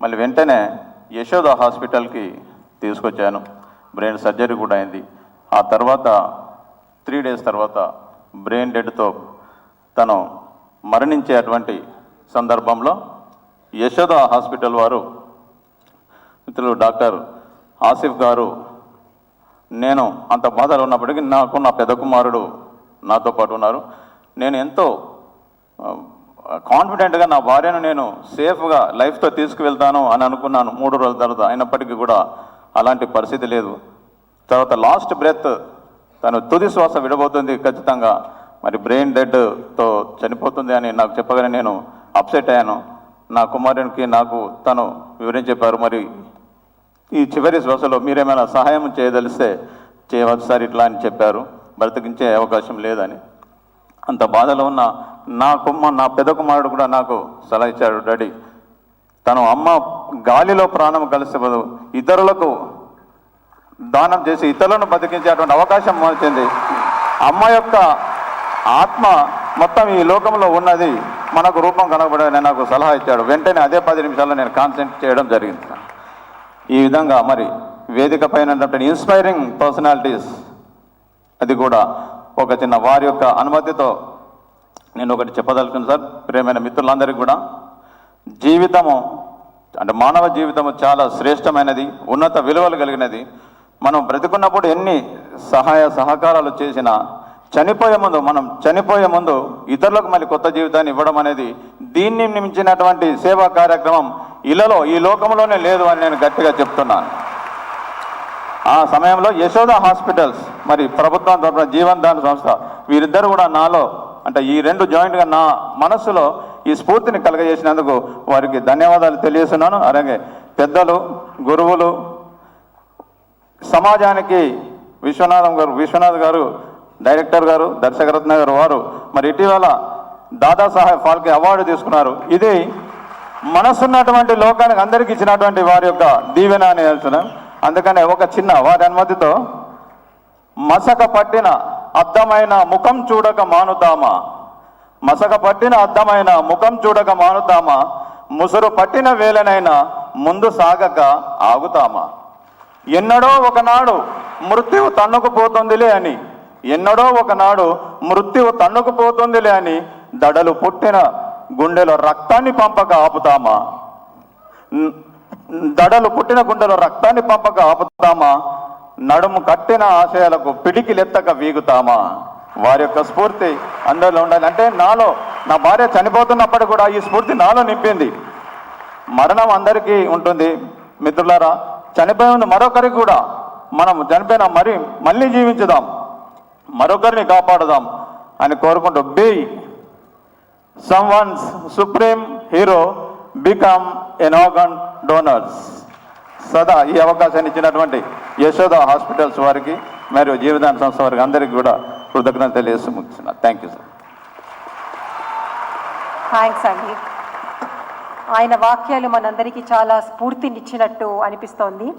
Speaker 7: మళ్ళీ వెంటనే యశోద హాస్పిటల్కి తీసుకొచ్చాను. బ్రెయిన్ సర్జరీ కూడా అయింది. ఆ తర్వాత 3 days తర్వాత బ్రెయిన్ డెడ్తో తను మరణించేటువంటి సందర్భంలో యశోద హాస్పిటల్ వారు మిత్రులు డాక్టర్ ఆసిఫ్ గారు, నేను అంత బాధలో ఉన్నప్పటికీ నాకు నా పెద్ద కుమారుడు నాతో పాటు ఉన్నారు. నేను ఎంతో కాన్ఫిడెంట్గా నా భార్యను నేను సేఫ్గా లైఫ్తో తీసుకువెళ్తాను అని అనుకున్నాను 3 రోజుల తర్వాత. అయినప్పటికీ కూడా అలాంటి పరిస్థితి లేదు. తర్వాత లాస్ట్ బ్రెత్ తను తుది శ్వాస విడబోతుంది ఖచ్చితంగా, మరి బ్రెయిన్ డెడ్తో చనిపోతుంది అని నాకు చెప్పగానే నేను అప్సెట్ అయ్యాను. నా కుమారునికి నాకు తను వివరించి చెప్పారు, మరి ఈ చివరి శ్వాసలో మీరేమైనా సహాయం చేయదలిస్తే చేయవచ్చు సార్ ఇట్లా అని చెప్పారు. బ్రతికించే అవకాశం లేదని. అంత బాధలో ఉన్న నా పెద్ద కుమారుడు కూడా నాకు సలహా ఇచ్చాడు, డాడీ తను అమ్మ గాలిలో ప్రాణం కలిసిపోదు, ఇతరులకు దానం చేసి ఇతరులను బతికించేటువంటి అవకాశం వచ్చింది. అమ్మ యొక్క ఆత్మ మొత్తం ఈ లోకంలో ఉన్నది, మనకు రూపం కనబడని నాకు సలహా ఇచ్చాడు. వెంటనే అదే 10 నిమిషాల్లో నేను కాన్సెంట్రేట్ చేయడం జరిగింది. ఈ విధంగా మరి వేదిక పైన ఇన్స్పైరింగ్ పర్సనాలిటీస్, అది కూడా ఒక చిన్న వారి యొక్క అనుమతితో నేను ఒకటి చెప్పదలుచుకున్నాను సార్. ప్రియమైన మిత్రులందరికీ కూడా జీవితము అంటే మానవ జీవితము చాలా శ్రేష్టమైనది, ఉన్నత విలువలు కలిగినది. మనం బ్రతికున్నప్పుడు ఎన్ని సహాయ సహకారాలు చేసినా మనం చనిపోయే ముందు ఇతరులకు మళ్ళీ కొత్త జీవితాన్ని ఇవ్వడం అనేది దీన్ని మించినటువంటి సేవా కార్యక్రమం ఈ లోకంలోనే లేదు అని నేను గట్టిగా చెప్తున్నాను. ఆ సమయంలో యశోద హాస్పిటల్స్ మరి ప్రభుత్వం తరఫున జీవన్దాన్ సంస్థ వీరిద్దరు కూడా నాలో అంటే ఈ 2 జాయింట్గా నా మనస్సులో ఈ స్ఫూర్తిని కలగజేసినందుకు వారికి ధన్యవాదాలు తెలియజేస్తున్నాను. అలాగే పెద్దలు, గురువులు, సమాజానికి విశ్వనాథ్ గారు డైరెక్టర్ గారు, దర్శకరత్న గారు వారు మరి ఇటీవల దాదాసాహెబ్ ఫాల్కే అవార్డు తీసుకున్నారు. ఇది మనసున్నటువంటి లోకానికి అందరికీ ఇచ్చినటువంటి వారి యొక్క దీవెన అని తెలుస్తున్నాం. అందుకనే ఒక చిన్న వారి అనుమతితో మసక పట్టిన అద్దమైన ముఖం చూడక మానుతామా, మసక పట్టిన అద్దమైన ముఖం చూడక మానుతామా, ముసురు పట్టిన వేలనైనా ముందు సాగక ఆగుతామా, ఎన్నడో ఒకనాడు మృత్యువు తన్నుకుపోతుందిలే అని, ఎన్నడో ఒకనాడు మృత్యువు తన్నుకుపోతుందిలే అని దడలు పుట్టిన గుండెలో రక్తాన్ని పంపక ఆపుతామా, దడలు పుట్టిన గుండెలో రక్తాన్ని పంపక ఆపుతామా, నడుము కట్టిన ఆశయాలకు పిడికిలెత్తక వీగుతామా. వారి యొక్క స్ఫూర్తి అందరిలో ఉండాలి. అంటే నా భార్య చనిపోతున్నప్పుడు కూడా ఈ స్ఫూర్తి నాలో నింపింది. మరణం అందరికీ ఉంటుంది మిత్రులారా, చనిపోయే ముందు మరొకరికి కూడా మనం చనిపోయినా మళ్ళీ జీవించుదాం, మరొకరిని కాపాడుదాం అని కోరుకుంటూ be someone's supreme hero, become an organ donors. సదా ఈ అవకాశాన్ని ఇచ్చినటువంటి యశోద హాస్పిటల్స్ వారికి మరియు జీవదాన సంస్థ వారికి అందరికీ కూడా కృతజ్ఞతలు తెలియజేస్తూ ముగిస్తున్నా. Thank you sir.
Speaker 6: థ్యాంక్స్ అండి. ఆయన వాక్యాలు మనందరికీ చాలా స్ఫూర్తినిచ్చినట్టు అనిపిస్తోంది.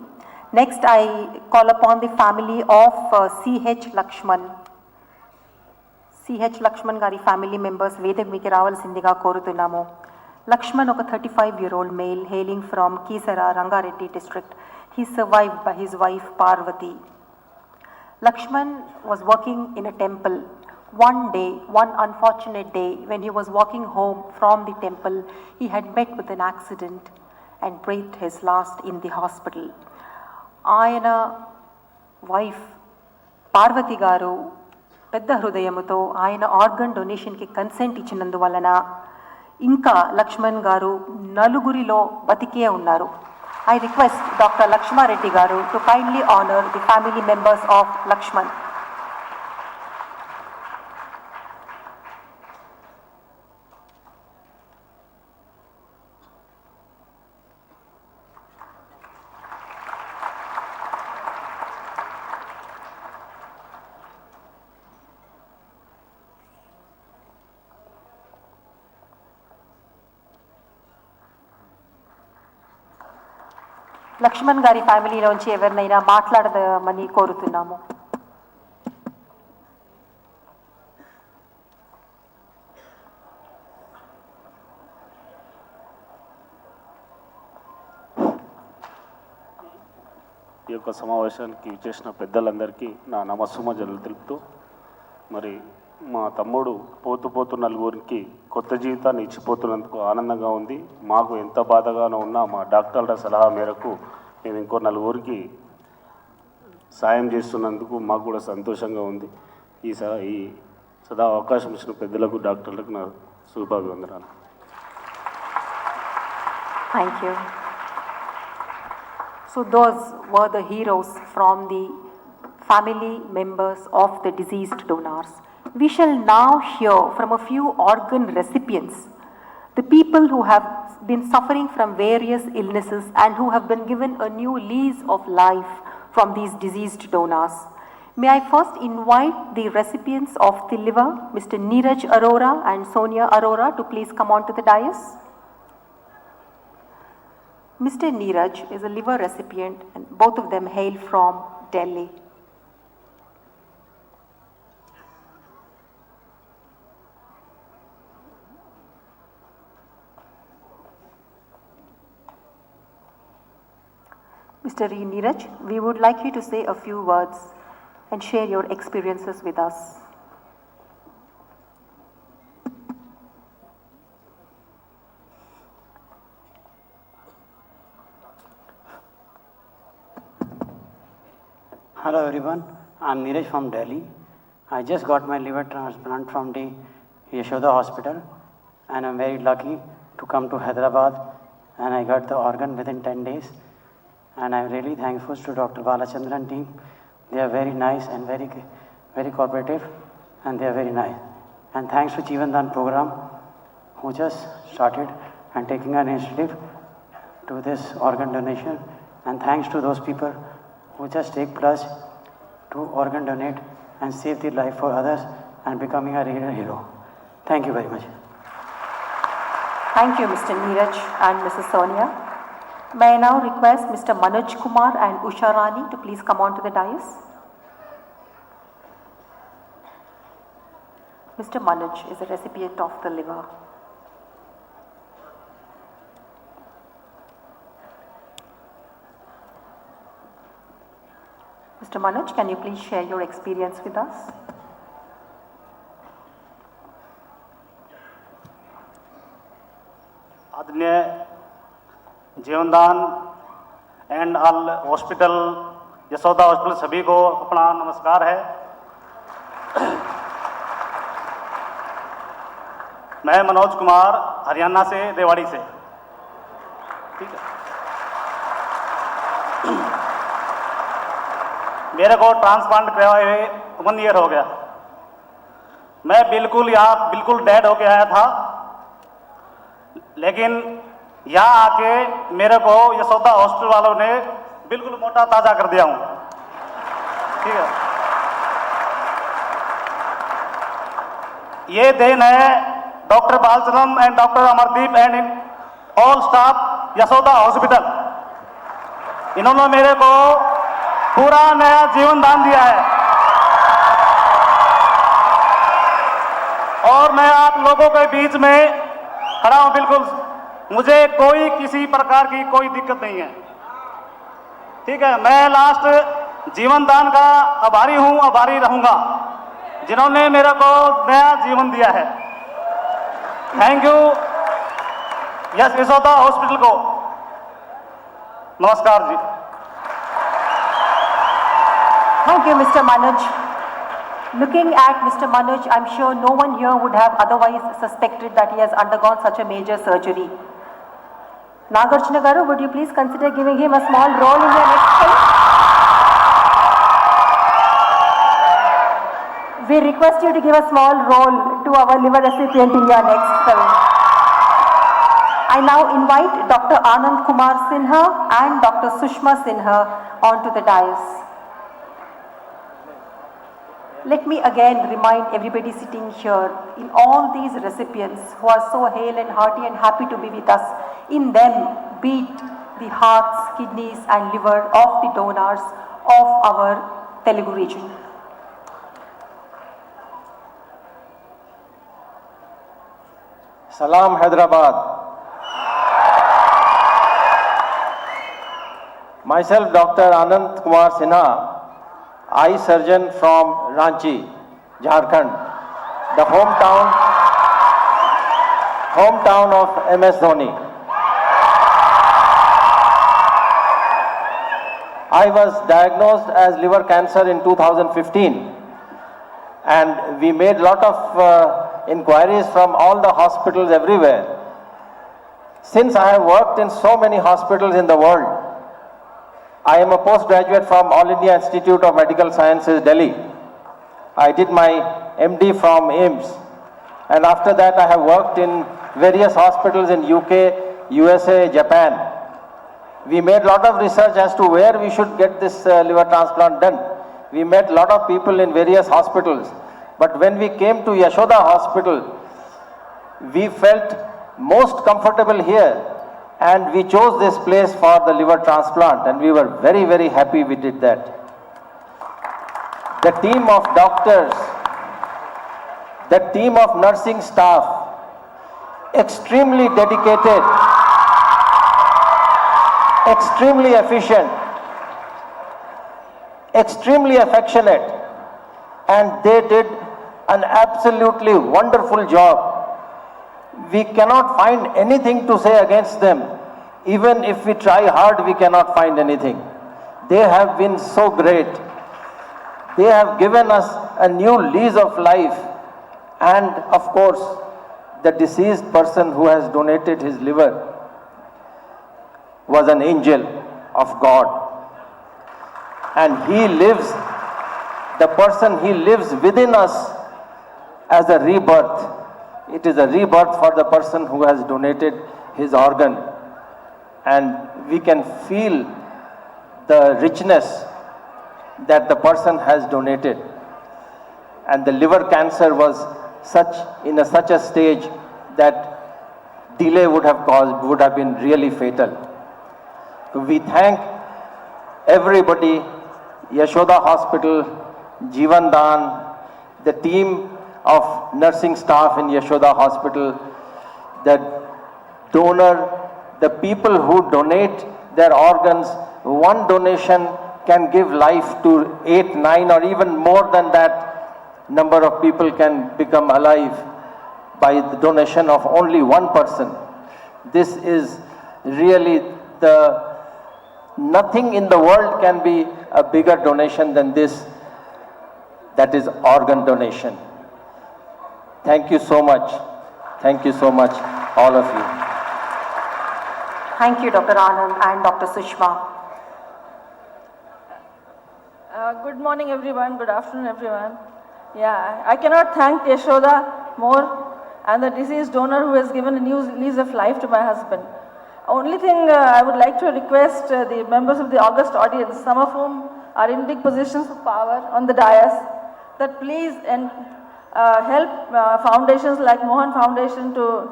Speaker 6: Next I call upon the family of CH Lakshman గారి ఫ్యామిలీ మెంబర్స్ వేదిక మీకు రావాల్సిందిగా కోరుతున్నాము.
Speaker 3: Lakshman, a 35-year-old male hailing from Kisara, Rangareddy district. He is survived by his wife Parvati. Lakshman was working in a temple. One day, one unfortunate day, when he was walking home from the temple, he had met with an accident and breathed his last in the hospital. Ayana wife Parvati garu పెద్ద హృదయముతో ఆయన organ డొనేషన్కి consent ఇచ్చినందువలన ఇంకా లక్ష్మణ్ గారు నలుగురిలో బతికే ఉన్నారు. I request Dr. Lakshma Reddy garu to kindly honor the family members of Lakshman. Laxman గారి ఫ్యామిలీలోంచి ఎవరినైనా మాట్లాడదామని కోరుతున్నాము.
Speaker 8: ఈ యొక్క సమావేశానికి చేసిన పెద్దలందరికీ నా నమస్సుమజలు తెలుపుతూ, మరి మా తమ్ముడు పోతూ నలుగురికి కొత్త జీవితాన్ని ఇచ్చిపోతున్నందుకు ఆనందంగా ఉంది. మాకు ఎంత బాధగానో ఉన్నా మా డాక్టర్ల సలహా మేరకు మేము ఇంకో నలుగురికి సాయం చేస్తున్నందుకు మాకు కూడా సంతోషంగా ఉంది. ఈ సదా అవకాశం ఇచ్చిన పెద్దలకు, డాక్టర్లకు నా శుభాభివందనాలు.
Speaker 3: Thank you. So those were the heroes from the family members of the deceased donors. We shall now hear from a few organ recipients, the people who have been suffering from various illnesses and who have been given a new lease of life from these deceased donors. May I first invite the recipients of the liver, Mr. Neeraj Arora and Sonia Arora, to please come on to the dais. Mr. Neeraj is a liver recipient and both of them hail from Delhi. Mr. Neeraj, we would like you to say a few words and share your experiences with us.
Speaker 9: Hello everyone, I'm Neeraj from Delhi. I just got my liver transplant from the Yashoda Hospital and I'm very lucky to come to Hyderabad and I got the organ within 10 days. And I'm really thankful to Dr. Balachandran team. They are very nice and very cooperative and they are very nice. And thanks to Jivandan program who just started and taking an initiative to this organ donation. And thanks to those people who just take pledge to organ donate and save the life for others and becoming a real hero. Thank you very much.
Speaker 3: Thank you, Mr. Neeraj and Mrs. Sonia. May I now request Mr. Manoj Kumar and Usha Rani to please come on to the dais. Mr. Manoj is a recipient of the liver. Mr. Manoj, can you please share your experience with us?
Speaker 10: आदरणीय जीवनदान and all hospital, Yashoda hospital, सभी को अपना नमस्कार है। मैं मनोज कुमार, हरियाणा से, रेवाड़ी से। ठीक है, मेरे को ट्रांसप्लांट करवाए हुए 1 ईयर हो गया। मैं बिल्कुल डेड होके आया था, लेकिन यहाँ आके मेरे को यशोदा हॉस्पिटल वालों ने बिल्कुल मोटा ताजा कर दिया हूँ। ठीक है, ये देन है doctor Balachandran and doctor Amardeep and all staff Yashoda hospital. इन्होंने मेरे को पूरा नया जीवन दान दिया है और मैं आप लोगों के बीच में खड़ा हूं बिल्कुल, मुझे कोई किसी प्रकार की कोई दिक्कत नहीं है, ठीक है। मैं लास्ट जीवन दान का आभारी हूं, आभारी रहूंगा, जिन्होंने मेरे को नया जीवन दिया है। थैंक यू यशोदा हॉस्पिटल को, नमस्कार जी।
Speaker 3: Thank you, Mr. Manoj. Looking at Mr. Manoj, I'm sure no one here would have otherwise suspected that he has undergone such a major surgery. Nagarjuna Garu, would you please consider giving him a small role in your next film? We request you to give a small role to our liver recipient in your next film. I now invite Dr. Anand Kumar Sinha and Dr. Sushma Sinha onto the dais. Let me again remind everybody sitting here, in all these recipients who are so hale and hearty and happy to be with us, in them beat the hearts, kidneys and liver of the donors of our Telugu region.
Speaker 11: Salam Hyderabad. Myself, Dr. Anand Kumar Sinha, eye surgeon from Ranchi, Jharkhand, the hometown of MS Dhoni. I was diagnosed as liver cancer in 2015, and we made lot of inquiries from all the hospitals everywhere. Since I have worked in so many hospitals in the world, I am a postgraduate from All India Institute of Medical Sciences, Delhi. I did my MD from AIIMS, and after that I have worked in various hospitals in UK, USA, Japan. We made lot of research as to where we should get this liver transplant done. We met lot of people in various hospitals, but when we came to Yashoda Hospital, we felt most comfortable here, and we chose this place for the liver transplant, and we were very, very happy we did that. The team of doctors, the team of nursing staff, extremely dedicated, extremely efficient, extremely affectionate, and they did an absolutely wonderful job. We cannot find anything to say against them. Even if we try hard, we cannot find anything. They have been so great. They have given us a new lease of life. And of course, the deceased person who has donated his liver was an angel of God. And he lives, the person, he lives within us as a rebirth. It is a rebirth for the person who has donated his organ, and we can feel the richness that the person has donated. And the liver cancer was such a stage that delay would have been really fatal. We thank everybody, Yashoda Hospital, Jivandan, the team of nursing staff in Yashoda Hospital, the donor, the people who donate their organs. One donation can give life to 8, 9 or even more than that number of people can become alive by the donation of only one person. This is really nothing in the world can be a bigger donation than this, that is organ donation. Thank you so much. Thank you so much, all of you.
Speaker 3: Thank you, Dr. Anand and Dr. Sushma.
Speaker 12: Good morning, everyone. Good afternoon, everyone. Yeah, I cannot thank Yashoda more and the deceased donor who has given a new lease of life to my husband. Only thing I would like to request the members of the august audience, some of whom are in big positions of power on the dais, that please help foundations like Mohan Foundation to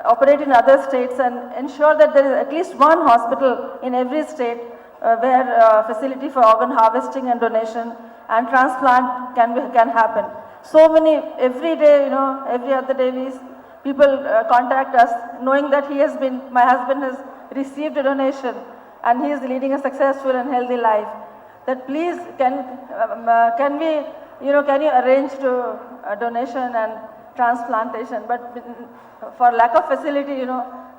Speaker 12: operate in other states and ensure that there is at least one hospital in every state where facility for organ harvesting and donation and transplant can happen. So many, every day, every other day we people contact us knowing that my husband has received a donation and he is leading a successful and healthy life, that please can you arrange to a donation and transplantation, but for lack of facility,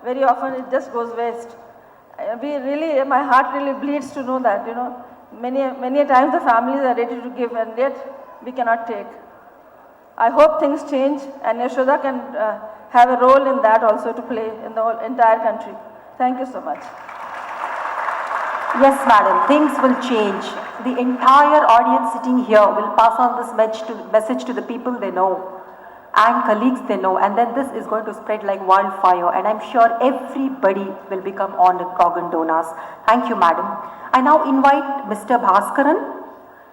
Speaker 12: very often it just goes waste. My heart really bleeds to know that, many a times the families are ready to give and yet we cannot take. I hope things change and Yashoda can have a role in that also to play in the whole entire country. Thank you so much.
Speaker 3: Yes, madam, things will change. The entire audience sitting here will pass on this message to the people they know and colleagues they know, and then this is going to spread like wildfire, and I'm sure everybody will become organ donors. Thank you, madam. I now invite Mr. Bhaskaran.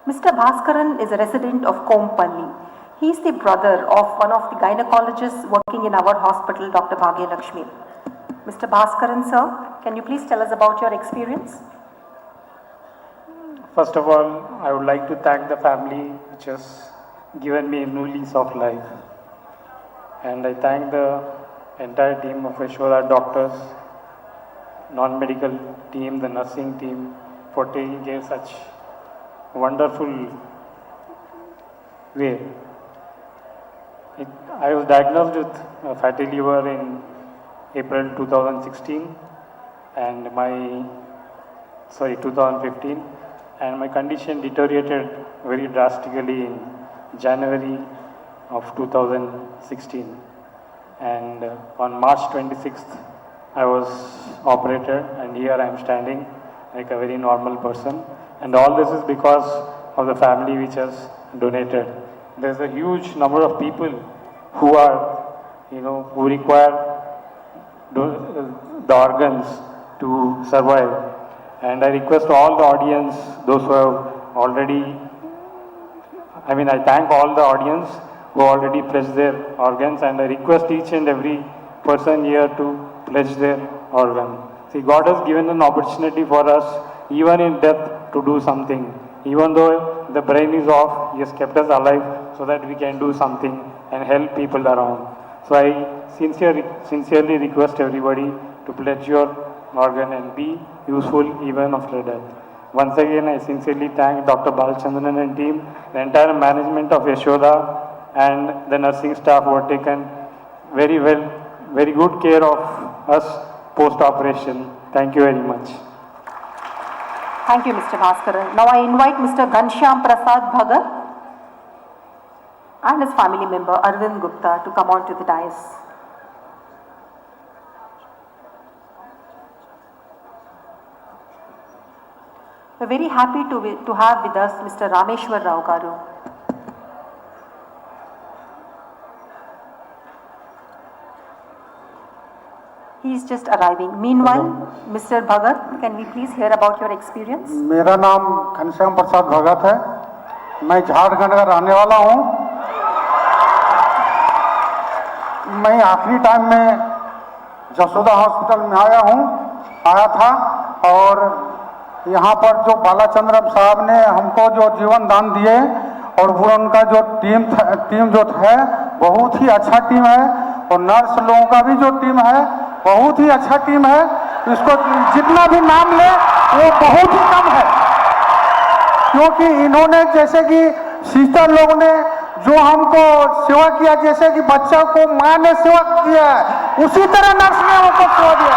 Speaker 3: Mr. Bhaskaran is a resident of Kompalli. He is the brother of one of the gynecologists working in our hospital, Dr. Bhagya Lakshmi. Mr. Bhaskaran, sir, can you please tell us about your experience?
Speaker 13: First of all, I would like to thank the family which has given me a new lease of life. And I thank the entire team of Yashoda doctors, non-medical team, the nursing team for taking care of such wonderful way. I was diagnosed with fatty liver in April 2016 and 2015, and my condition deteriorated very drastically in January of 2016, and on March 26th I was operated, and here I am standing like a very normal person, and all this is because of the family which has donated. There's a huge number of people who are, who require the organs to survive, and I request all the audience, those who have already, I thank all the audience who already pledged their organs, and I request each and every person here to pledge their organ. See, God has given an opportunity for us, even in death, to do something. Even though the brain is off, He has kept us alive so that we can do something and help people around. So I sincerely request everybody to pledge your organ and be useful even after death. Once again, I sincerely thank Dr. Balchandran and team, the entire management of Yashoda, and the nursing staff who have taken very good care of us post-operation. Thank you very much.
Speaker 3: Thank you, Mr. Bhaskaran. Now I invite Mr. Ghanshyam Prasad Bhagat and his family member Arvind Gupta to come on to the dais. We're very happy to have with us Mr. Rameshwar Rao Garu. He is just arriving. Meanwhile, Mr. Bhagat, can we please hear about your experience?
Speaker 14: मेरा नाम घनश्याम प्रसाद भगत है, मैं झारखंड का रहने वाला हूँ। मैं आखिरी टाइम में यशोदा हॉस्पिटल में आया था, और यहाँ पर जो बालाचंद्रम साहब ने हमको जो जीवन दान दिए, और वो उनका जो टीम जो है बहुत ही अच्छा टीम है, और नर्स लोगों का भी जो टीम है बहुत ही अच्छा टीम है। इसको जितना भी नाम ले वो बहुत ही कम है, क्योंकि इन्होंने जैसे कि सिस्टर लोग ने जो हमको सेवा किया, जैसे कि बच्चा को माँ ने सेवा किया है, उसी तरह नर्स ने हमको सेवा दिया।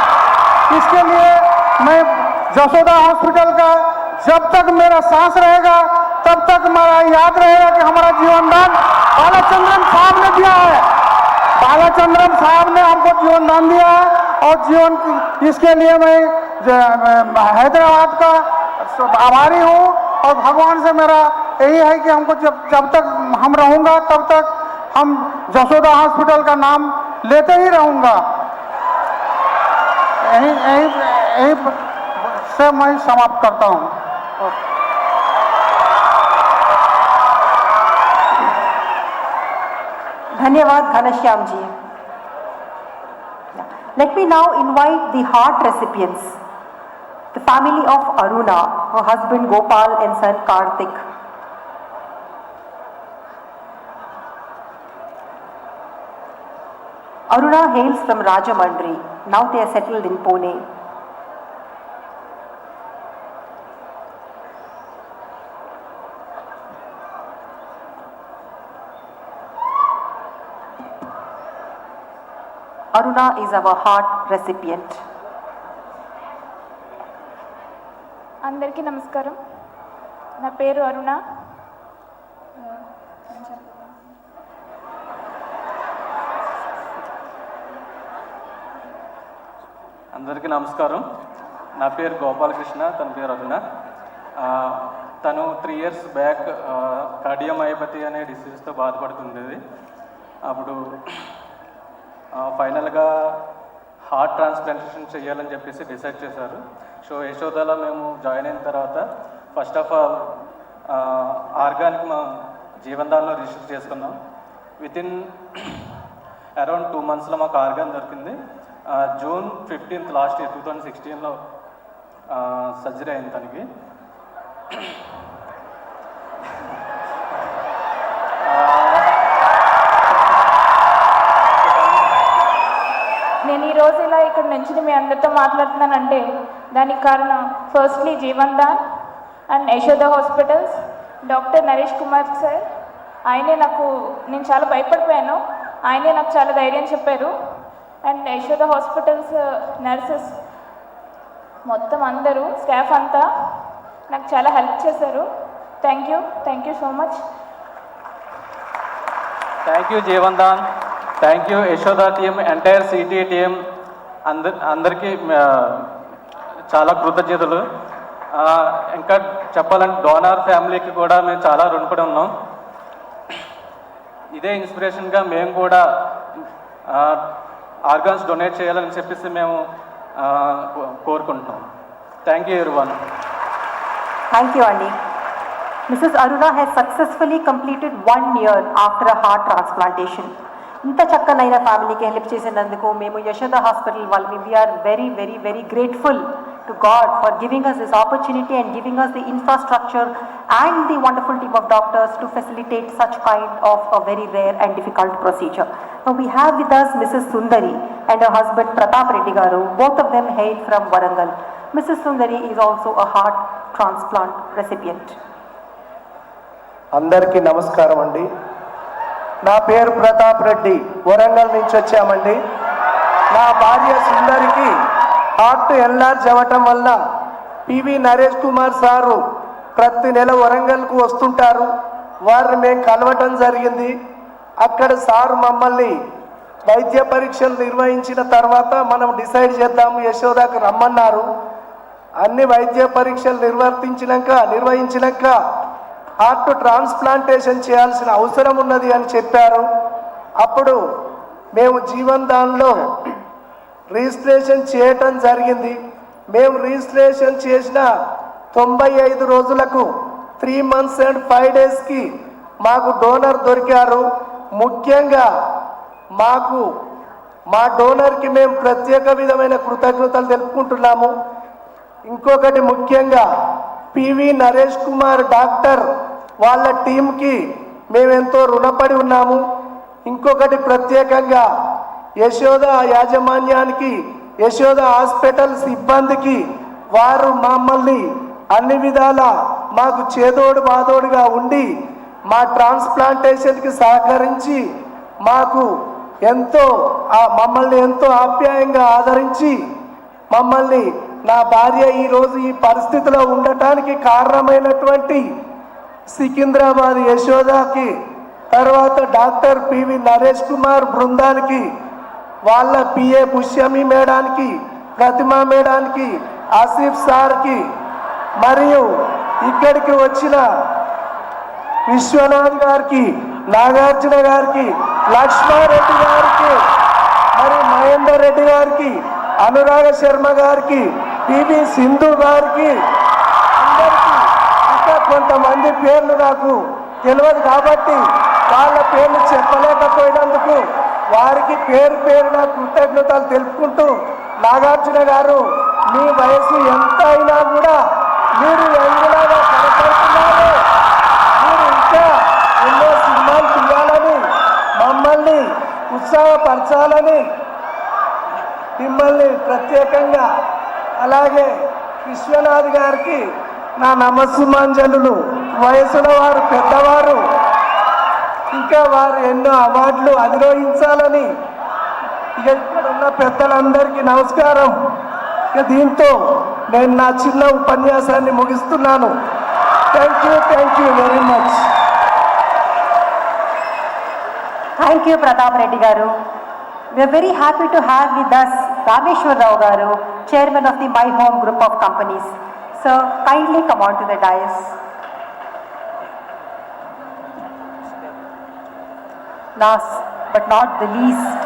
Speaker 14: इसके लिए मैं यशोदा हॉस्पिटल का जब तक मेरा सांस रहेगा तब तक मेरा याद रहेगा कि हमारा जीवन दान बालाचंद्रन साहब ने दिया है। बालाचंद्रन साहब ने हमको जीवन दान दिया है, और इसके लिए मैं हैदराबाद का आभारी हूँ, और भगवान से मेरा यही है कि हमको जब तक हम रहूँगा तब तक हम यशोदा हॉस्पिटल का नाम लेते ही रहूँगा। यही से मैं समाप्त करता हूँ।
Speaker 3: धन्यवाद Ghanshyam ji. Let me now invite the heart recipients, the family of Aruna, her husband Gopal and son Karthik. Aruna hails from Rajamandri. Now they are settled in Pune. Aruna is our heart recipient.
Speaker 15: అందరికీ నమస్కారం. నా పేరు అరుణ.
Speaker 16: అందరికీ నమస్కారం. నా పేరు గోపాలకృష్ణ, తన పేరు అరుణ. తను 3 years బ్యాక్ కార్డియోమయోపతి అనే డిసీజ్తో బాధపడుతుండేది. అప్పుడు ఫైనల్గా హార్ట్ ట్రాన్స్ప్లాంటేషన్ చేయాలని చెప్పేసి డిసైడ్ చేశారు. సో యశోదలో మేము జాయిన్ అయిన తర్వాత ఫస్ట్ ఆఫ్ ఆల్ ఆర్గానిక్ మా జీవన్దాన్లో రిజిస్టర్ చేసుకున్నాం. వితిన్ అరౌండ్ 2 monthsలో మాకు ఆర్గాన్ దొరికింది. June 15th లాస్ట్ ఇయర్ 2016లో సర్జరీ అయింది తనకి.
Speaker 15: నేను ఈరోజు ఇలా ఇక్కడ నుంచి మీ అందరితో మాట్లాడుతున్నానంటే దానికి కారణం firstly Jeevandan and Yashoda hospitals, doctor Naresh Kumar sir. నేను చాలా భయపడిపోయాను, ఆయనే నాకు చాలా ధైర్యం చెప్పారు. అండ్ యశోద హాస్పిటల్స్ నర్సెస్ మొత్తం అందరూ స్టాఫ్ అంతా నాకు చాలా హెల్ప్ చేశారు. Thank you so much.
Speaker 16: Thank you Jeevandan, thank you Yashoda team, entire city team, అందరికీ చాలా కృతజ్ఞతలు. ఇంకా చెప్పాలంటే డోనార్ ఫ్యామిలీకి కూడా మేము చాలా రుణపడి ఉన్నాం. ఇదే ఇన్స్పిరేషన్గా మేము కూడా ఆర్గాన్స్ డొనేట్ చేయాలని చెప్పేసి మేము కోరుకుంటున్నాం. Thank you everyone.
Speaker 3: Thank you, Andy. Mrs. Aruna has successfully completed 1 year after a heart transplantation. ఇంత చక్కనైన ఫ్యామిలీకి హెల్ప్ చేసినందుకు మేము యశోద హాస్పిటల్ వాళ్ళని we're very very very grateful to God for giving us this opportunity and giving us the infrastructure and the wonderful team of doctors to facilitate such kind of a very rare and difficult procedure. Now we have with us Mrs. Sundari and her husband Pratap Reddy garu. Both of them hail from Warangal. Mrs. Sundari is also a heart transplant recipient.
Speaker 17: అందరికీ నమస్కారం అండి. నా పేరు ప్రతాప్ రెడ్డి, వరంగల్ నుంచి వచ్చామండి. నా భార్య సుందరికి heart enlarge అవ్వటం వల్ల పివి నరేష్ కుమార్ సారు ప్రతి నెల వరంగల్కు వస్తుంటారు. వారిని మేము కలవటం జరిగింది. అక్కడ సారు మమ్మల్ని వైద్య పరీక్షలు నిర్వహించిన తర్వాత మనం డిసైడ్ చేద్దాము యశోదాకు రమ్మన్నారు. అన్ని వైద్య పరీక్షలు నిర్వహించినాక హార్ట్ ట్రాన్స్ప్లాంటేషన్ చేయాల్సిన అవసరం ఉన్నది అని చెప్పారు. అప్పుడు మేము జీవన్దాన్లో రిజిస్ట్రేషన్ చేయటం జరిగింది. మేము రిజిస్ట్రేషన్ చేసిన 95 రోజులకు 3 months and 5 daysకి మాకు డోనర్ దొరికారు. ముఖ్యంగా మా డోనర్కి మేము ప్రత్యేక విధమైన కృతజ్ఞతలు తెలుపుకుంటున్నాము. ఇంకొకటి ముఖ్యంగా పివి నరేష్ కుమార్ డాక్టర్ వాళ్ళ టీంకి మేమెంతో రుణపడి ఉన్నాము. ఇంకొకటి ప్రత్యేకంగా యశోద యాజమాన్యానికి, యశోద హాస్పిటల్ సిబ్బందికి, వారు మమ్మల్ని అన్ని విధాల మాకు చేదోడు బాదోడుగా ఉండి మా ట్రాన్స్ప్లాంటేషన్కి సహకరించి మమ్మల్ని ఎంతో ఆప్యాయంగా ఆదరించి మమ్మల్ని నా భార్య ఈరోజు ఈ పరిస్థితిలో ఉండటానికి కారణమైనటువంటి సికింద్రాబాద్ యశోదాకి, తర్వాత డాక్టర్ పివి నరేష్ కుమార్ బృందానికి, వాళ్ళ పిఏ పుష్యమి మేడానికి, ప్రతిమా మేడానికి, ఆసిఫ్ సార్కి, మరియు ఇక్కడికి వచ్చిన విశ్వనాథ్ గారికి, నాగార్జున గారికి, లక్ష్మారెడ్డి గారికి, మరి మహేందర్ రెడ్డి గారికి, అనురాగ శర్మ గారికి, పివి సింధు గారికి, అందరికీ ఇంకా కొంతమంది పేర్లు నాకు తెలియదు కాబట్టి వాళ్ళ పేర్లు చెప్పలేకపోయినందుకు వారికి పేరున కృతజ్ఞతలు తెలుపుకుంటూ, నాగార్జున గారు మీ వయసు ఎంత అయినా కూడా మీరు యంగులాగా కనపడుతున్నారు. మీరు ఇంకా ఎన్నో సినిమాలు తీయాలని మమ్మల్ని ఉత్సాహపరచాలి. ఉంచాలని మిమ్మల్ని ప్రత్యేకంగా, అలాగే విశ్వనాథ్ గారికి నా నమస్సుమాంజలు. వయసులో వారు పెద్దవారు, ఇంకా వారు ఎన్నో అవార్డులు అధిరోహించాలని ఇక ఇక్కడ ఉన్న పెద్దలందరికీ నమస్కారం. ఇక దీంతో నేను నా చిన్న ఉపన్యాసాన్ని ముగిస్తున్నాను. Thank you very much.
Speaker 3: Thank you, Pratap Reddy garu. We are very happy to have with us Rameshwar Rao garu, Chairman of the My Home Group of Companies. So kindly come on to the dais. Last but not the least,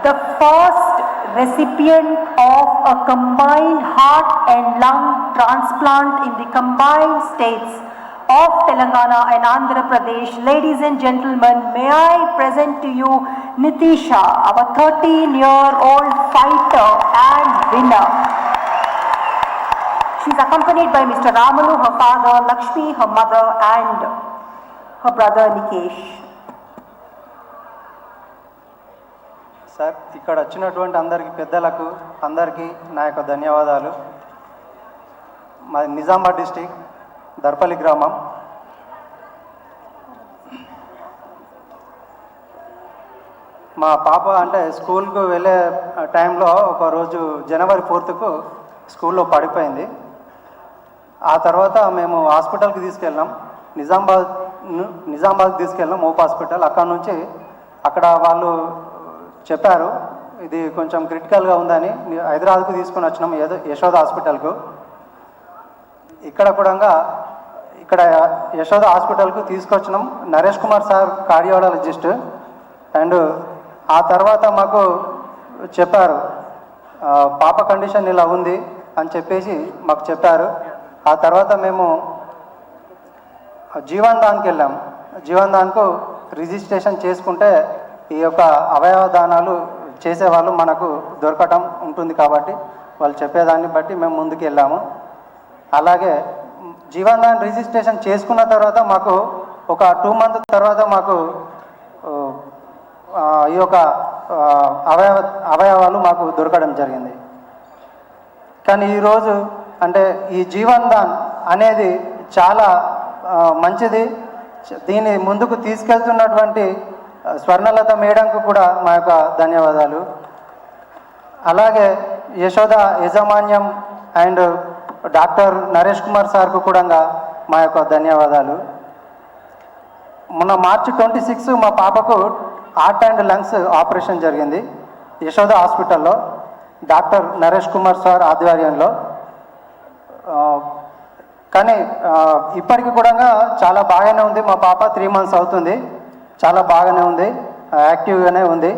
Speaker 3: the first recipient of a combined heart and lung transplant in the combined states of Telangana and Andhra Pradesh. Ladies and gentlemen, may I present to you Nitisha, our 13-year-old fighter and winner. She is accompanied by Mr. Ramalu, her father, Lakshmi, her mother, and her brother Nikesh.
Speaker 18: Sir, ఇక్కడ వచ్చినటువంటి అందరికీ పెద్దలకు అందరికీ నా యొక్క ధన్యవాదాలు. మా Nizamabad district Darpalli గ్రామం. మా పాప అంటే స్కూల్కు వెళ్ళే టైంలో ఒకరోజు జనవరి 4కు స్కూల్లో పడిపోయింది. ఆ తర్వాత మేము హాస్పిటల్కి తీసుకెళ్ళాం, నిజామాబాద్కి తీసుకెళ్ళాం, ఓప్ హాస్పిటల్. అక్కడ నుంచి అక్కడ వాళ్ళు చెప్పారు ఇది కొంచెం క్రిటికల్గా ఉందని హైదరాబాద్కు తీసుకొని వచ్చినాం, యశోద హాస్పిటల్కు. ఇక్కడ యశోద హాస్పిటల్కు తీసుకొచ్చినాం. Naresh Kumar sir cardiologist. And ఆ తర్వాత మాకు చెప్పారు పాప కండిషన్ ఇలా ఉంది అని చెప్పేసి మాకు చెప్పారు. ఆ తర్వాత మేము జీవన్దాన్కి వెళ్ళాం. జీవన్దాన్కు రిజిస్ట్రేషన్ చేసుకుంటే ఈ యొక్క అవయవ దానాలు చేసేవాళ్ళు మనకు దొరకటం ఉంటుంది కాబట్టి వాళ్ళు చెప్పేదాన్ని బట్టి మేము ముందుకు వెళ్ళాము. అలాగే జీవన్దాన్ రిజిస్ట్రేషన్ చేసుకున్న తర్వాత మాకు ఒక 2 months తర్వాత మాకు ఈ యొక్క అవయవాలు మాకు దొరకడం జరిగింది. కానీ ఈరోజు అంటే ఈ జీవన్దాన్ అనేది చాలా మంచిది. దీన్ని ముందుకు తీసుకెళ్తున్నటువంటి స్వర్ణలత మేడంకు కూడా మా యొక్క ధన్యవాదాలు. అలాగే యశోద యాజమాన్యం అండ్ డాక్టర్ నరేష్ కుమార్ సార్కు కూడా మా యొక్క ధన్యవాదాలు. మొన్న March 26 మా పాపకు హార్ట్ అండ్ లంగ్స్ ఆపరేషన్ జరిగింది యశోద హాస్పిటల్లో, డాక్టర్ నరేష్ కుమార్ సార్ ఆధ్వర్యంలో. కానీ ఇప్పటికి కూడా చాలా బాగానే ఉంది. మా పాప 3 months అవుతుంది, చాలా బాగానే ఉంది, యాక్టివ్గానే ఉంది.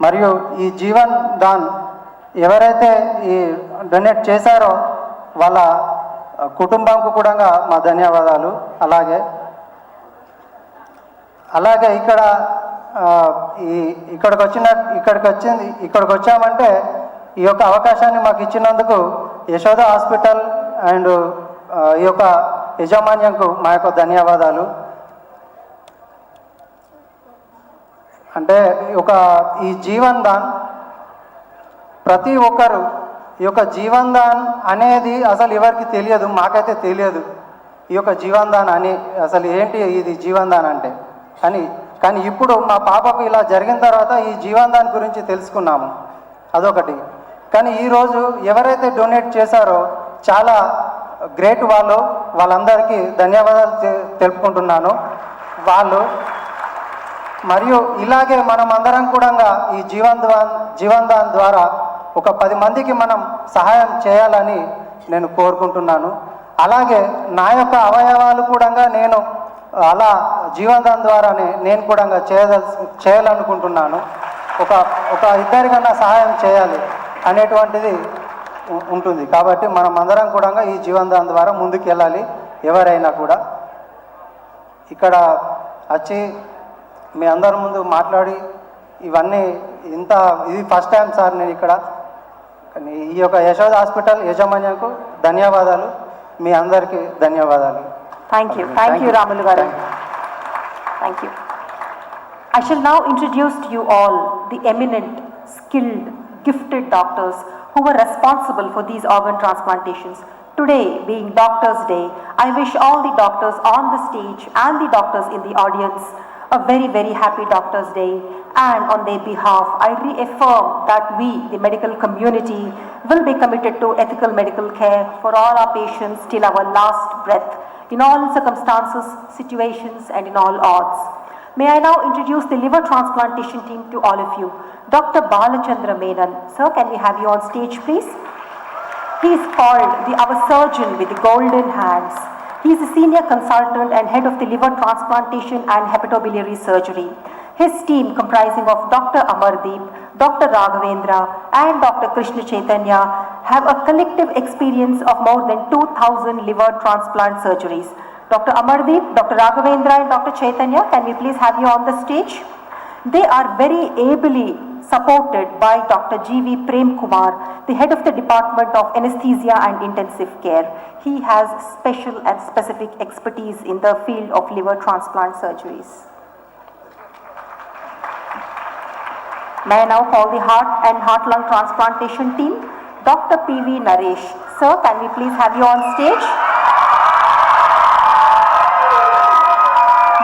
Speaker 18: మరియు ఈ జీవన్ దాన్ ఎవరైతే ఈ డొనేట్ చేశారో వాళ్ళ కుటుంబంకు కూడా మా ధన్యవాదాలు. అలాగే ఇక్కడికి వచ్చామంటే ఈ యొక్క అవకాశాన్ని మాకు ఇచ్చినందుకు యశోద హాస్పిటల్ అండ్ ఈ యొక్క యాజమాన్యంకు మా యొక్క ధన్యవాదాలు. అంటే ఈ జీవన్దాన్ ప్రతి ఒక్కరు ఈ యొక్క జీవన్దాన్ అనేది అసలు ఎవరికి తెలియదు, మాకైతే తెలియదు ఈ యొక్క జీవన్దాన్ అని అసలు ఏంటి ఇది జీవన్దాన్ అంటే. కానీ ఇప్పుడు మా పాపకు ఇలా జరిగిన తర్వాత ఈ జీవన్దాన్ గురించి తెలుసుకున్నాము, అదొకటి. కానీ ఈరోజు ఎవరైతే డొనేట్ చేశారో చాలా గ్రేట్ వాళ్ళందరికీ ధన్యవాదాలు తెలుపుకుంటున్నాను. మరియు ఇలాగే మనం అందరం కూడా ఈ జీవన్దాన్ ద్వారా ఒక 10 మందికి మనం సహాయం చేయాలని నేను కోరుకుంటున్నాను. అలాగే నా యొక్క అవయవాలు కూడా నేను అలా జీవన్దాన్ ద్వారానే నేను కూడా చేయాలనుకుంటున్నాను. ఒక ఇద్దరికన్నా సహాయం చేయాలి అనేటువంటిది ఉంటుంది. కాబట్టి మనం అందరం కూడా ఈ జీవన్దాన్ ద్వారా ముందుకు వెళ్ళాలి. ఎవరైనా కూడా ఇక్కడ వచ్చి మీ అందరి ముందు మాట్లాడి ఇవన్నీ ఇది ఫస్ట్ టైం సార్ నేను ఇక్కడ. ఈ యొక్క యశోద హాస్పిటల్ యాజమాన్యంకు ధన్యవాదాలు, మీ అందరికీ ధన్యవాదాలు.
Speaker 3: థ్యాంక్ యూ రాములు గారు. Thank you. I shall now introduce to you all the eminent, skilled, gifted doctors who were responsible for these organ transplantations. Today, being Doctors' Day, I wish all the doctors on the stage and the doctors in the audience a very, very happy Doctors' Day. And on their behalf, I reaffirm that we, the medical community, will be committed to ethical medical care for all our patients till our last breath, in all circumstances, situations, and in all odds. May I now introduce the liver transplantation team to all of you. Dr. Balachandra Menon. Sir, can we have you on stage, please? He is called our surgeon with the golden hands. He is a senior consultant and head of the liver transplantation and hepatobiliary surgery. His team, comprising of Dr. Amardeep, Dr. Raghavendra, and Dr. Krishna Chaitanya, have a collective experience of more than 2,000 liver transplant surgeries. Dr. Amardeep, Dr. Raghavendra, and Dr. Chaitanya, can we please have you on the stage? They are very ably supported by Dr. G.V. Prem Kumar, the head of the Department of Anesthesia and Intensive Care. He has special and specific expertise in the field of liver transplant surgeries. May I now call the heart and heart-lung transplantation team, Dr. P.V. Naresh. Sir, can we please have you on stage?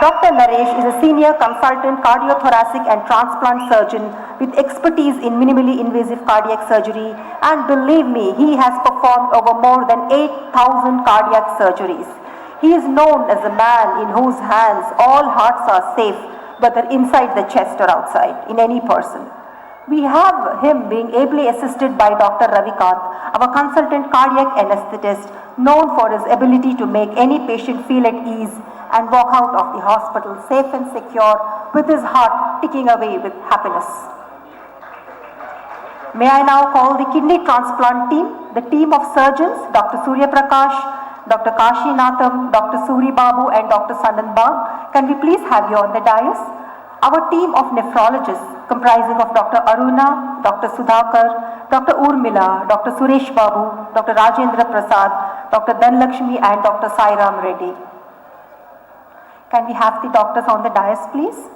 Speaker 3: Dr. Naresh is a senior consultant cardiothoracic and transplant surgeon with expertise in minimally invasive cardiac surgery, and believe me, he has performed over more than 8,000 cardiac surgeries. He is known as a man in whose hands all hearts are safe, whether inside the chest or outside, in any person. We have him being ably assisted by Dr. Ravikant, our consultant cardiac anesthetist, known for his ability to make any patient feel at ease and walk out of the hospital safe and secure with his heart ticking away with happiness. May I now call the kidney transplant team, the team of surgeons, Dr. Surya Prakash, Dr. Kashi Natham, Dr. Suri Babu, and Dr. Sandan Bag. Can we please have you on the dais? Our team of nephrologists, comprising of Dr. Aruna, Dr. Sudhakar, Dr. Urmila, Dr. Suresh Babu, Dr. Rajendra Prasad, Dr. Dhanlakshmi, and Dr. Sairam Reddy. Can we have the doctors on the dais, please?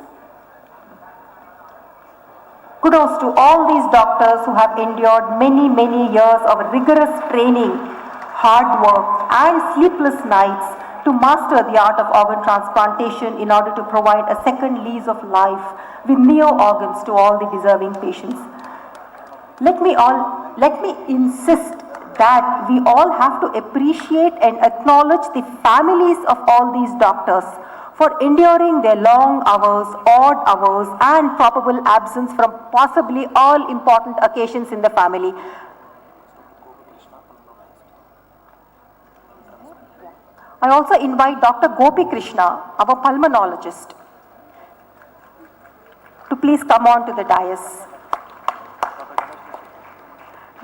Speaker 3: Kudos to all these doctors who have endured many, many years of rigorous training, hard work, and sleepless nights to master the art of organ transplantation in order to provide a second lease of life with neo organs to all the deserving patients. Let me insist that we all have to appreciate and acknowledge the families of all these doctors for enduring their long hours, odd hours, and probable absence from possibly all important occasions in the family. I also invite Dr. Gopi Krishna, our pulmonologist, to please come on to the dais.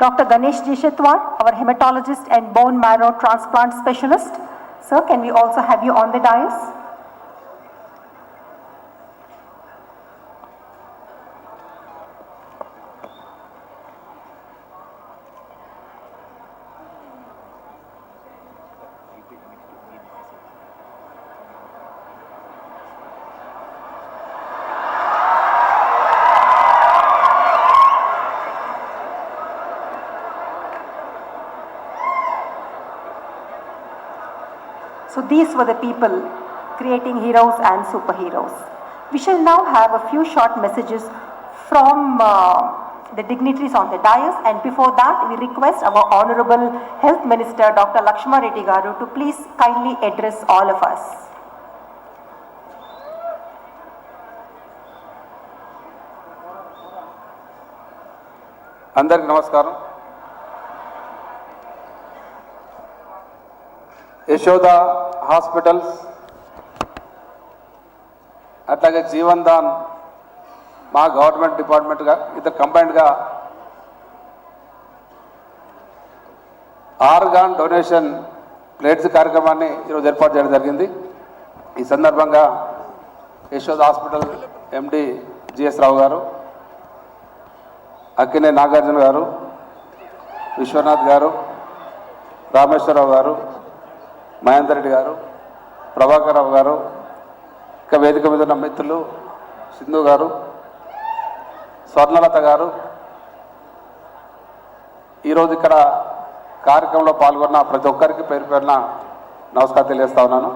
Speaker 3: Dr. Ganesh Jishatwar, our hematologist and bone marrow transplant specialist. Sir, can we also have you on the dais? So these were the people creating heroes and superheroes. We shall now have a few short messages from the dignitaries on the dais, and before that we request our Honorable Health Minister Dr. Lakshma Reddy Garu to please kindly address all of us.
Speaker 19: అందరికీ నమస్కారం. Yashoda hospitals అట్లాగే జీవన్దాన్ మా government డిపార్ట్మెంట్గా ఇద్దరు కంబైన్డ్గా organ donation plates కార్యక్రమాన్ని ఈరోజు ఏర్పాటు చేయడం జరిగింది. ఈ సందర్భంగా యశోదా హాస్పిటల్ ఎండి జిఎస్ రావు గారు, అక్కినే నాగార్జున గారు, విశ్వనాథ్ గారు, రామేశ్వరరావు గారు, మహేందర్ రెడ్డి గారు, ప్రభాకర్ రావు గారు, ఇంకా వేదిక మీద ఉన్న మిత్రులు, సింధు గారు, స్వర్ణలత గారు, ఈరోజు ఇక్కడ కార్యక్రమంలో పాల్గొన్న ప్రతి ఒక్కరికి పేరు పేరున నమస్కారం తెలియజేస్తా ఉన్నాను.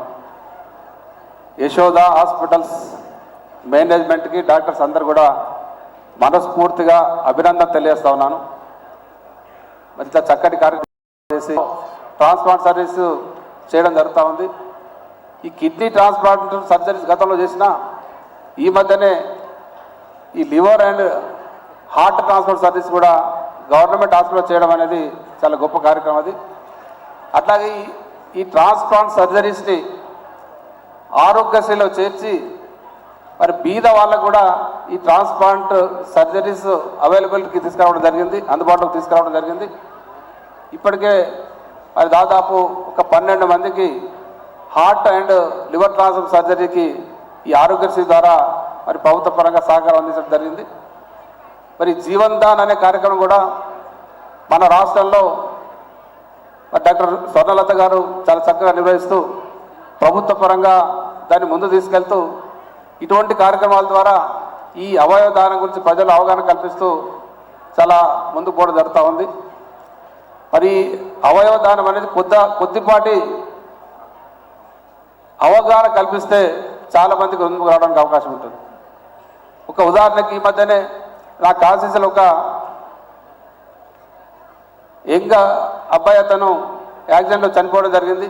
Speaker 19: యశోద హాస్పిటల్స్ మేనేజ్మెంట్కి, డాక్టర్స్ అందరు కూడా మనస్ఫూర్తిగా అభినందన తెలియజేస్తా ఉన్నాను. మంచి చక్కటి కార్యక్రమం చేసి ట్రాన్స్ప్లాంట్ సర్వీస్ చేయడం జరుగుతూ ఉంది. ఈ కిడ్నీ ట్రాన్స్ప్లాంట్ సర్జరీస్ గతంలో చేసిన ఈ మధ్యనే ఈ liver and heart transplant service కూడా గవర్నమెంట్ హాస్పిటల్ చేయడం అనేది చాలా గొప్ప కార్యక్రమం. అది అట్లాగే ఈ ట్రాన్స్ప్లాంట్ సర్జరీస్ని ఆరోగ్యశ్రీలో చేర్చి మరి బీద వాళ్ళకు కూడా ఈ ట్రాన్స్ప్లాంట్ సర్జరీస్ అవైలబిలిటీకి తీసుకురావడం జరిగింది, అందుబాటులోకి తీసుకురావడం జరిగింది. ఇప్పటికే మరి దాదాపు ఒక 12 మందికి హార్ట్ అండ్ లివర్ ట్రాన్స్ప్లాంట్ సర్జరీకి ఈ ఆరోగ్యశ్రీ ద్వారా మరి ప్రభుత్వ పరంగా సహకారం అందించడం జరిగింది. మరి జీవన్దాన్ అనే కార్యక్రమం కూడా మన రాష్ట్రంలో డాక్టర్ స్వర్ణలత గారు చాలా చక్కగా నిర్వహిస్తూ ప్రభుత్వ పరంగా దాన్ని ముందు తీసుకెళ్తూ ఇటువంటి కార్యక్రమాల ద్వారా ఈ అవయవ దానం గురించి ప్రజలు అవగాహన కల్పిస్తూ చాలా ముందుకు పోవడం జరుగుతూ ఉంది. మరి అవయవ దానం అనేది కొద్దిపాటి అవగాహన కల్పిస్తే చాలా మందికి ముందుకు రావడానికి అవకాశం ఉంటుంది. ఒక ఉదాహరణకి ఈ మధ్యనే నా కాన్స్టిట్యూన్సీలో ఒక యంగ్ అబ్బాయి అతను యాక్సిడెంట్లో చనిపోవడం జరిగింది.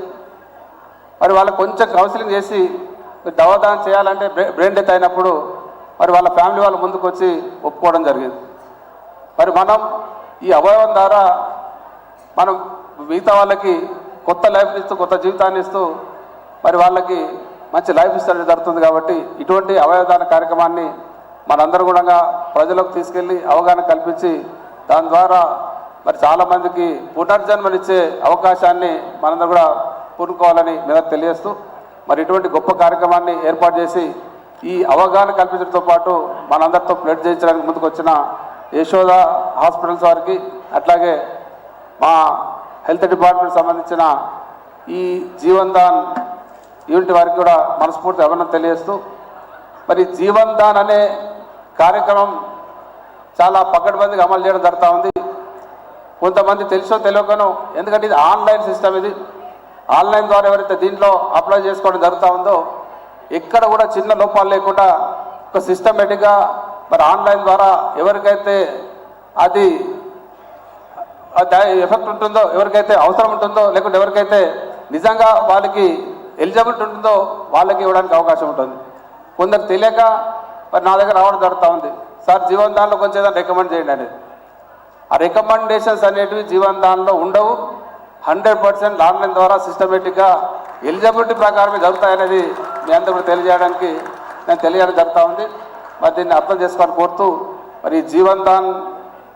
Speaker 19: మరి వాళ్ళకి కొంచెం కౌన్సిలింగ్ చేసి దవాదానం చేయాలంటే బ్రెయిన్ డెత్ అయినప్పుడు మరి వాళ్ళ ఫ్యామిలీ వాళ్ళు ముందుకు వచ్చి ఒప్పుకోవడం జరిగింది. మరి మనం ఈ అవయవం ద్వారా మనం మిగతా వాళ్ళకి కొత్త లైఫ్ ఇస్తూ, కొత్త జీవితాన్ని ఇస్తూ మరి వాళ్ళకి మంచి లైఫ్ ఇస్తూ జరుగుతుంది. కాబట్టి ఇటువంటి అవయవదాన కార్యక్రమాన్ని మనందరూ కూడా ప్రజలకు తీసుకెళ్ళి అవగాహన కల్పించి దాని ద్వారా మరి చాలామందికి పునర్జన్మనిచ్చే అవకాశాన్ని మనందరూ కూడా పూనుకోవాలని మీద తెలియజేస్తూ మరి ఇటువంటి గొప్ప కార్యక్రమాన్ని ఏర్పాటు చేసి ఈ అవగాహన కల్పించడంతో పాటు మనందరితో బ్లడ్ చేయించడానికి ముందుకు వచ్చిన యశోద హాస్పిటల్స్ వారికి, అట్లాగే మా హెల్త్ డిపార్ట్మెంట్ సంబంధించిన ఈ జీవన్దాన్ యూనిట్ వారికి కూడా మనస్ఫూర్తి అభినందన తెలియజేస్తూ మరి జీవన్దాన్ అనే కార్యక్రమం చాలా పకడ్బందీగా అమలు చేయడం జరుగుతూ ఉంది. కొంతమంది తెలుసో తెలియకనో, ఎందుకంటే ఇది ఆన్లైన్ సిస్టమ్, ఇది ఆన్లైన్ ద్వారా ఎవరైతే దీంట్లో అప్లై చేసుకోవడం జరుగుతూ ఉందో ఎక్కడ కూడా చిన్న లోపాలు లేకుండా ఒక సిస్టమేటిక్గా మరి ఆన్లైన్ ద్వారా ఎవరికైతే అది ఎఫెక్ట్ ఉంటుందో, ఎవరికైతే అవసరం ఉంటుందో, లేకుంటే ఎవరికైతే నిజంగా వాళ్ళకి ఎలిజిబిలిటీ ఉంటుందో వాళ్ళకి ఇవ్వడానికి అవకాశం ఉంటుంది. కొందరు తెలియక మరి నా దగ్గర రావడం జరుగుతూ ఉంది, సార్ జీవన్దాన్లో కొంచెం ఏదైనా రికమెండ్ చేయండి అనేది. ఆ రికమెండేషన్స్ అనేటివి జీవన్దాన్లో ఉండవు. 100% ఆన్లైన్ ద్వారా సిస్టమేటిక్గా ఎలిజిబిలిటీ ప్రకారమే జరుగుతాయనేది మీ అందరూ కూడా తెలియజేయడానికి నేను తెలియజేయడం జరుగుతూ ఉంది. మరి దీన్ని అర్థం చేసుకోవాలని కోరుతూ మరి జీవన్దాన్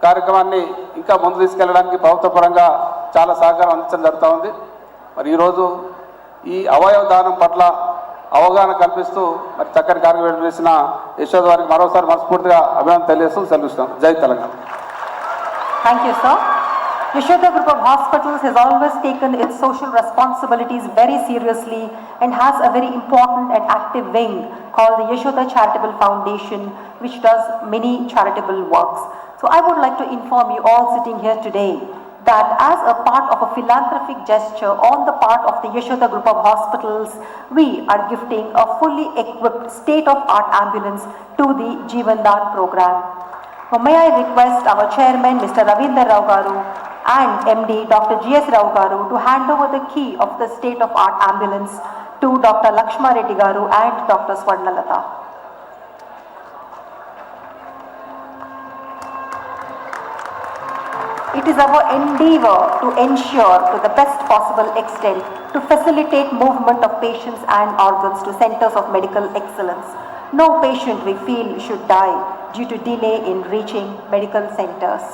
Speaker 19: కార్యక్రమాన్ని ఇంకా ముందు తీసుకెళ్ళడానికి ప్రభుత్వ పరంగా చాలా సహకారం అందించడం జరుగుతూ ఉంది. మరి ఈరోజు ఈ అవయవ దానం పట్ల అవగాహన కల్పిస్తూ మరి చక్కటి కార్యక్రమం చేసిన యశోద వారికి మరోసారి మనస్ఫూర్తిగా అభినందన తెలియజేస్తూ సెలవుస్తాం. జై Telangana.
Speaker 3: Thank you, sir. Yashoda Group of Hospitals has always taken its social responsibilities very seriously and has a very important and active wing called the Yashoda Charitable Foundation, which does many charitable works. So I would like to inform you all sitting here today that as a part of a philanthropic gesture on the part of the Yashoda Group of Hospitals, we are gifting a fully equipped state-of-art ambulance to the Jivandan program. Now, may I request our chairman, Mr. Ravindra Rao Garu, and MD, Dr. G.S. Rao Garu, to hand over the key of the state-of-art ambulance to Dr. Lakshma Reddy Garu and Dr. Swarnalata. It is our endeavor to ensure to the best possible extent to facilitate movement of patients and organs to centers of medical excellence. No patient we feel should die due to delay in reaching medical centers.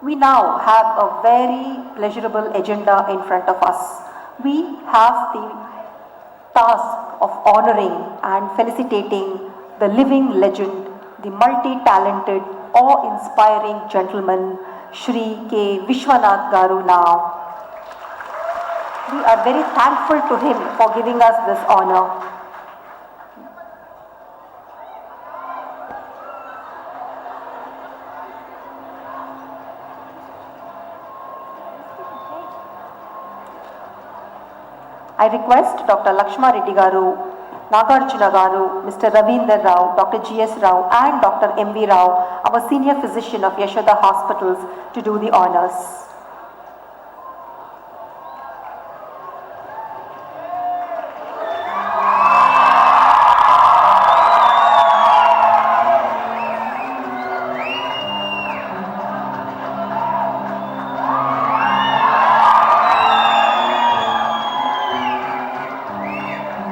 Speaker 3: We now have a very pleasurable agenda in front of us. We have the task of honoring and felicitating the living legend, the multi-talented, awe-inspiring gentleman, Shri K. Vishwanath Garu now. We are very thankful to him for giving us this honor. I request Dr. Lakshma Reddy Garu, Nagarjuna Garu, Mr. Ravindra Rao, Dr. G.S. Rao and Dr. M.V. Rao, our senior physician of Yashoda Hospitals, to do the honors.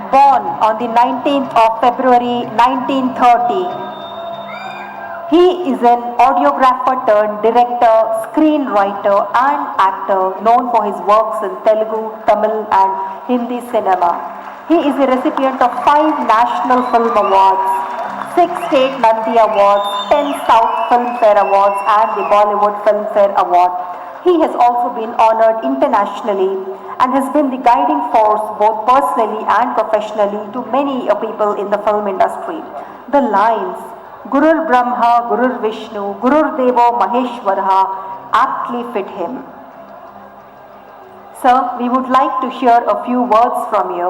Speaker 3: Born on the 19th of February 1930, he is an audiographer turned director, screenwriter and actor known for his works in Telugu, Tamil and Hindi cinema. He is a recipient of 5 National Film Awards, 6 State Nandi Awards, 10 South Filmfare Awards and the Bollywood Filmfare Award. He has also been honored internationally and has been the guiding force both personally and professionally to many people in the film industry. The lines, Gurur Brahma, Gurur Vishnu, Gurur Devo Maheshwaraha aptly fit him. Sir, we would like to hear a few words from you.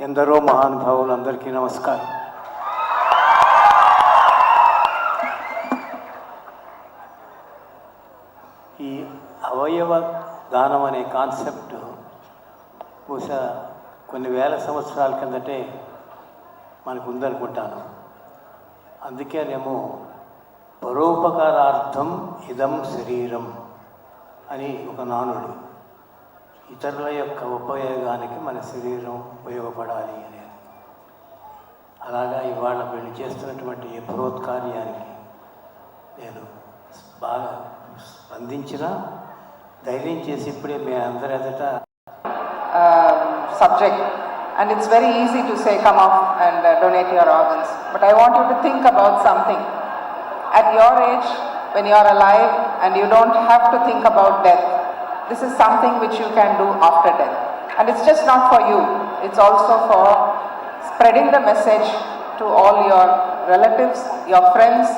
Speaker 9: ఎందరో మహానుభావులందరికీ నమస్కారం. ఈ అవయవ దానం అనే concept బహుశా కొన్ని వేల సంవత్సరాల కిందటే మనకు ఉందనుకుంటాను. అందుకేనేమో పరోపకారార్థం ఇదం శరీరం అని ఒక నానుడి, ఇతరుల యొక్క ఉపయోగానికి మన శరీరం ఉపయోగపడాలి అనేది. అలాగా ఇవాళ వీళ్ళు చేస్తున్నటువంటి ఈ బృహత్కార్యానికి నేను బాగా స్పందించిన ధైర్యం చేసి ఇప్పుడే మీ అందరి ఎదుట
Speaker 20: subject, and it's very easy to say come off and donate your organs, but I want you to think about something. At your age, when you are alive and you don't have to think about death, this is something which you can do after death. And it's just not for you, it's also for spreading the message to all your relatives, your friends.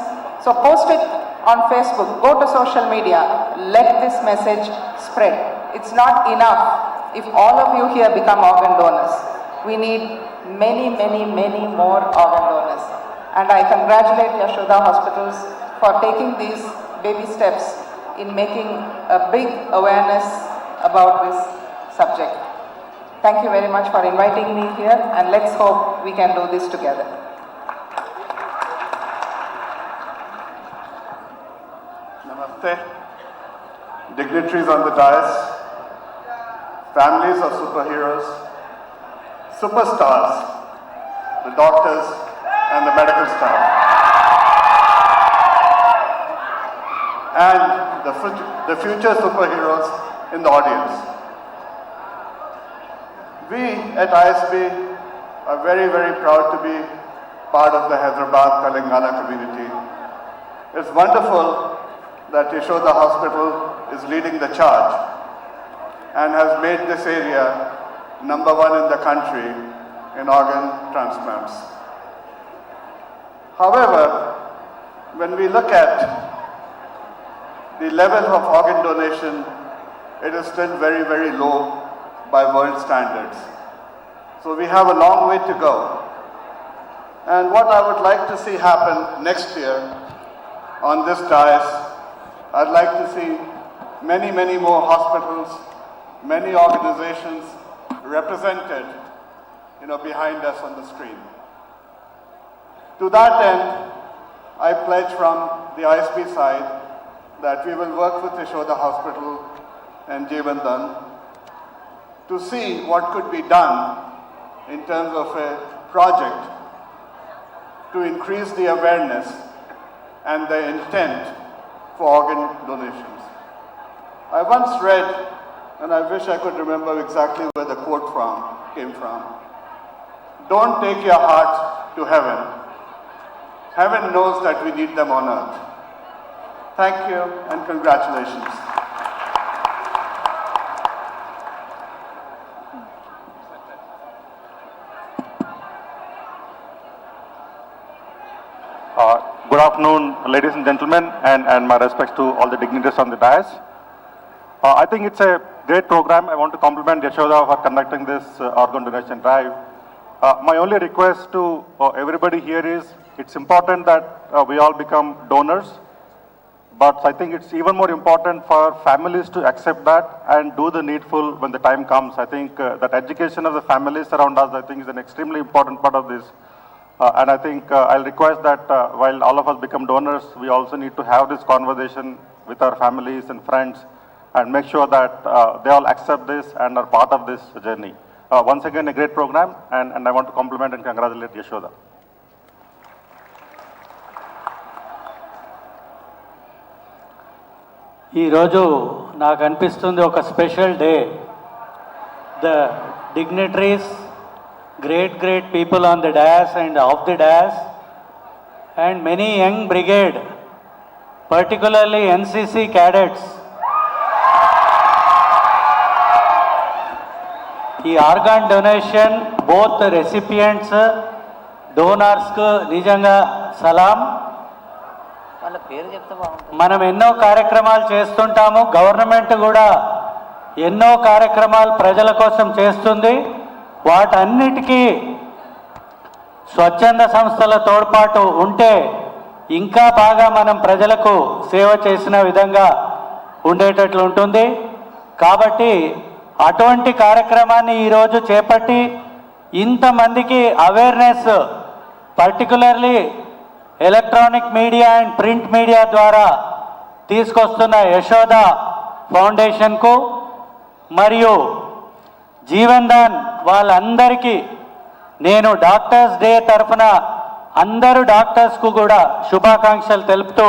Speaker 20: So post it on Facebook, go to social media, let this message spread. It's not enough if all of you here become organ donors. We need many, many, many more organ donors. And I congratulate Yashoda Hospitals for taking these baby steps in making a big awareness about this subject. Thank you very much for inviting me here, and let's hope we can do this together.
Speaker 21: Namaste. Dignitaries on the dais, families of superheroes, superstars, the doctors and the medical staff, and the future superheroes in the audience. We at ISB are very, very proud to be part of the Hyderabad, Telangana community. It's wonderful that Yashoda Hospital is leading the charge and has made this area #1 in the country in organ transplants. However, when we look at the level of organ donation, it is still very, very low by world standards. So we have a long way to go. And what I would like to see happen next year on this dais, I'd like to see many, many more hospitals, many organizations represented, behind us on the screen. To that end, I pledge from the ISB side that we will work with Yashoda Hospital and Jivandan to see what could be done in terms of a project to increase the awareness and the intent for organ donations. I once read, and I wish I could remember exactly where the quote came from. Don't take your heart to heaven. Heaven knows that we need them on earth. Thank you and congratulations.
Speaker 10: Good afternoon, ladies and gentlemen, and my respects to all the dignitaries on the dais. I think it's a great program. I want to compliment Yashoda for conducting this organ donation drive. My only request to everybody here is, it's important that we all become donors, but I think it's even more important for families to accept that and do the needful when the time comes. I think that education of the families around us, I think, is an extremely important part of this. And I think I'll request that while all of us become donors, we also need to have this conversation with our families and friends and make sure that they all accept this and are part of this journey. Once again, a great program, and I want to compliment and congratulate Yashoda.
Speaker 2: ఈరోజు నాకు అనిపిస్తుంది ఒక special day. The dignitaries, great people on the dais and off the dais, and many young brigade, particularly NCC cadets. ఈ organ donation both recipients, డోనర్స్కు నిజంగా సలాం.
Speaker 5: వాళ్ళ పేరు చెప్తే బాగుంటుంది.
Speaker 2: మనం ఎన్నో కార్యక్రమాలు చేస్తుంటాము, గవర్నమెంట్ కూడా ఎన్నో కార్యక్రమాలు ప్రజల కోసం చేస్తుంది. వాటన్నిటికీ స్వచ్ఛంద సంస్థల తోడ్పాటు ఉంటే ఇంకా బాగా మనం ప్రజలకు సేవ చేసిన విధంగా ఉండేటట్లు ఉంటుంది. కాబట్టి అటువంటి కార్యక్రమాన్ని ఈరోజు చేపట్టి ఇంతమందికి awareness, particularly electronic media and print media ద్వారా తీసుకొస్తున్న యశోద ఫౌండేషన్కు మరియు జీవన్దాన్ వాళ్ళందరికీ నేను డాక్టర్స్ డే తరఫున అందరూ డాక్టర్స్కు కూడా శుభాకాంక్షలు తెలుపుతూ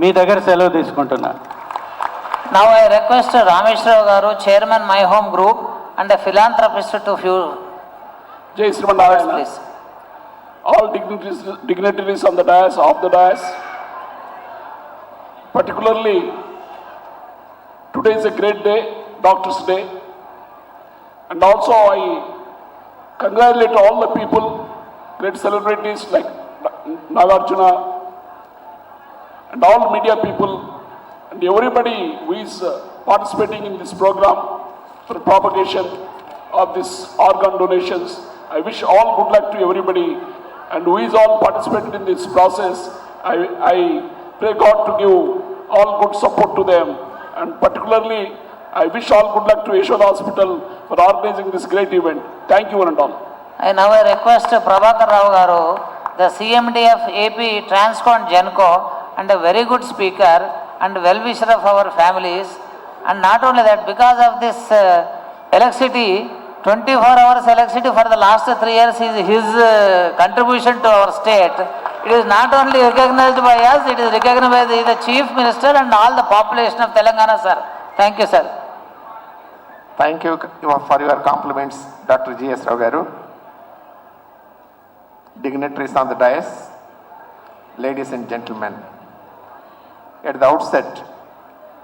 Speaker 2: మీ దగ్గర సెలవు తీసుకుంటున్నాను.
Speaker 5: Now I request Rameshwar Garu, Chairman My Home Group and a philanthropist to few
Speaker 22: Jai Srimandarayana.
Speaker 5: Please.
Speaker 22: All dignitaries on the dais, off the dais. Particularly, today is a great day, Doctors' Day. And also I congratulate all the people, great celebrities like Nagarjuna and all media people and everybody who is participating in this program for propagation of this organ donations. I wish all good luck to everybody and who is all participated in this process. I pray God to give all good support to them, and particularly I wish all good luck to Yashoda Hospital for organizing this great event. Thank you one and all.
Speaker 5: I now request Prabhakar Rao Garu, the CMD of AP Transcon Genco and a very good speaker and well-wisher of our families. And not only that, because of this electricity, 24 hours electricity for the last 3 years is his contribution to our state. It is not only recognized by us, it is recognized by the Chief Minister and all the population of Telangana, sir. Thank you, sir.
Speaker 23: Thank you for your compliments, Dr. G.S. Rao Garu. Dignitaries on the dais, ladies and gentlemen. At the outset,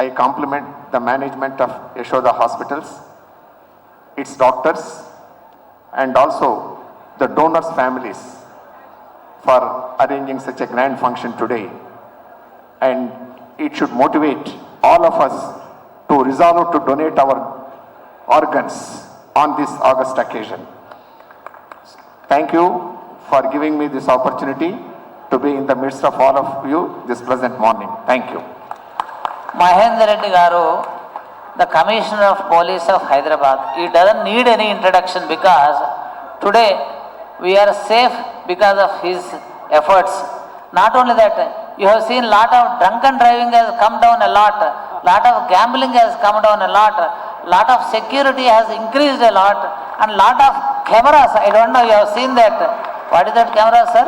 Speaker 23: I compliment the management of Yashoda Hospitals, its doctors, and also the donors' families for arranging such a grand function today. And it should motivate all of us to resolve to donate our organs on this August occasion. Thank you for giving me this opportunity to be in the midst of all of you this pleasant morning. Thank you.
Speaker 5: Mahendra Reddy Garu, the Commissioner of Police of Hyderabad, he doesn't need any introduction because today we are safe because of his efforts. Not only that, you have seen lot of drunken driving has come down a lot of gambling has come down a lot of security has increased a lot, and lot of cameras, I don't know, you have seen that. What is that camera, sir?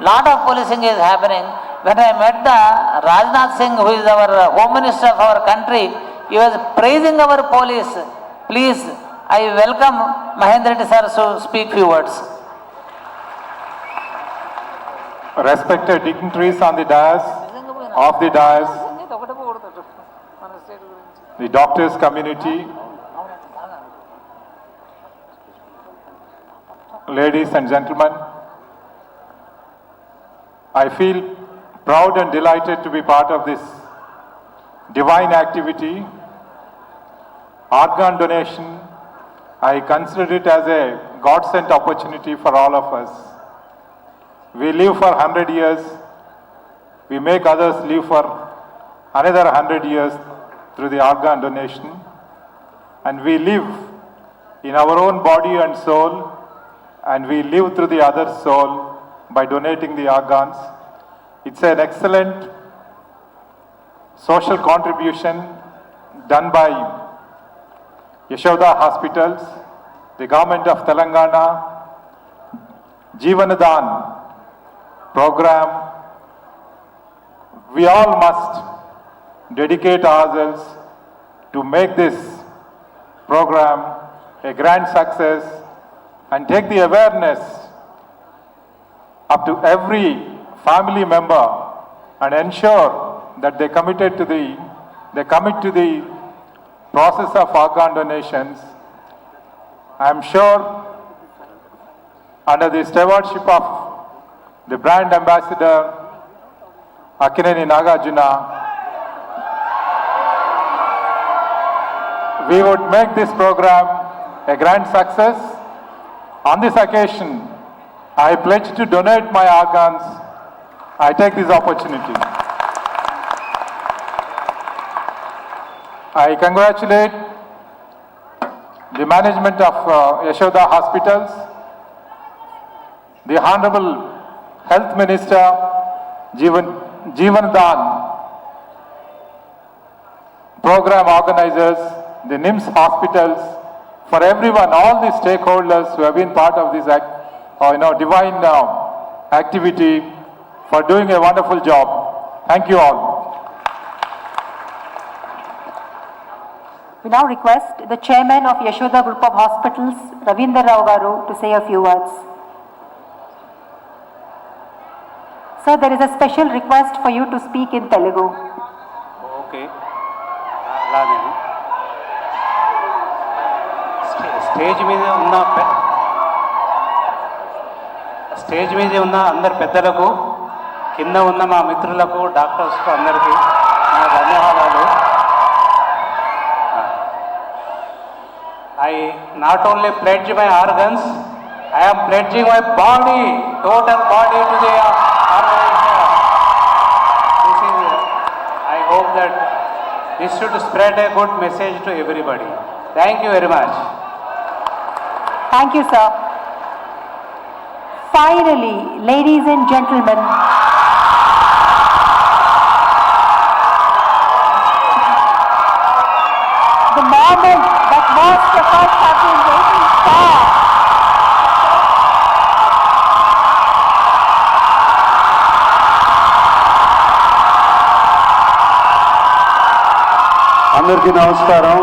Speaker 5: Lot of policing is happening. When I met the Rajnath Singh, who is our Home Minister of our country, he was praising our police. Please, I welcome Mahendra Reddy sir to speak few words.
Speaker 1: respected dignitaries on the dais, of the dais, the doctors community, ladies and gentlemen, I feel proud and delighted to be part of this divine activity. Organ donation, I consider it as a God-sent opportunity for all of us. We live for 100 years, we make others live for another 100 years through the organ donation, and we live in our own body and soul, and we live through the other soul by donating the organs. It's an excellent social contribution done by Yashoda Hospitals, the government of Telangana, Jivandan program. We all must dedicate ourselves to make this program a grand success and take the awareness up to every family member and ensure that they commit to the process of organ donations. I am sure under the stewardship of the brand ambassador Akineni Nagarjuna, we would make this program a grand success. On this occasion, I pledge to donate my organs. I take this opportunity. I congratulate the management of Yashoda Hospitals, the Honorable Health Minister Jivandan, program organizers, the NIMS hospitals, for everyone, all the stakeholders who have been part of this divine activity, for doing a wonderful job. Thank you all.
Speaker 3: We now request the chairman of Yashoda Group of Hospitals, Ravindra Rao Garu, to say a few words. Sir, there is a special request for you to speak in Telugu.
Speaker 2: Okay. Stage మీద ఉన్న అందరి పెద్దలకు, కింద ఉన్న మా మిత్రులకు, డాక్టర్స్కు అందరికీ నా ధన్యవాదాలు. I not only pledge my organs, I am pledging my body, total body to the organization. I hope that this should spread a good message to everybody. Thank you very much.
Speaker 3: Thank you, sir. Finally, ladies and gentlemen, the moment that most of us have been waiting for.
Speaker 4: అందరికీ నమస్కారం.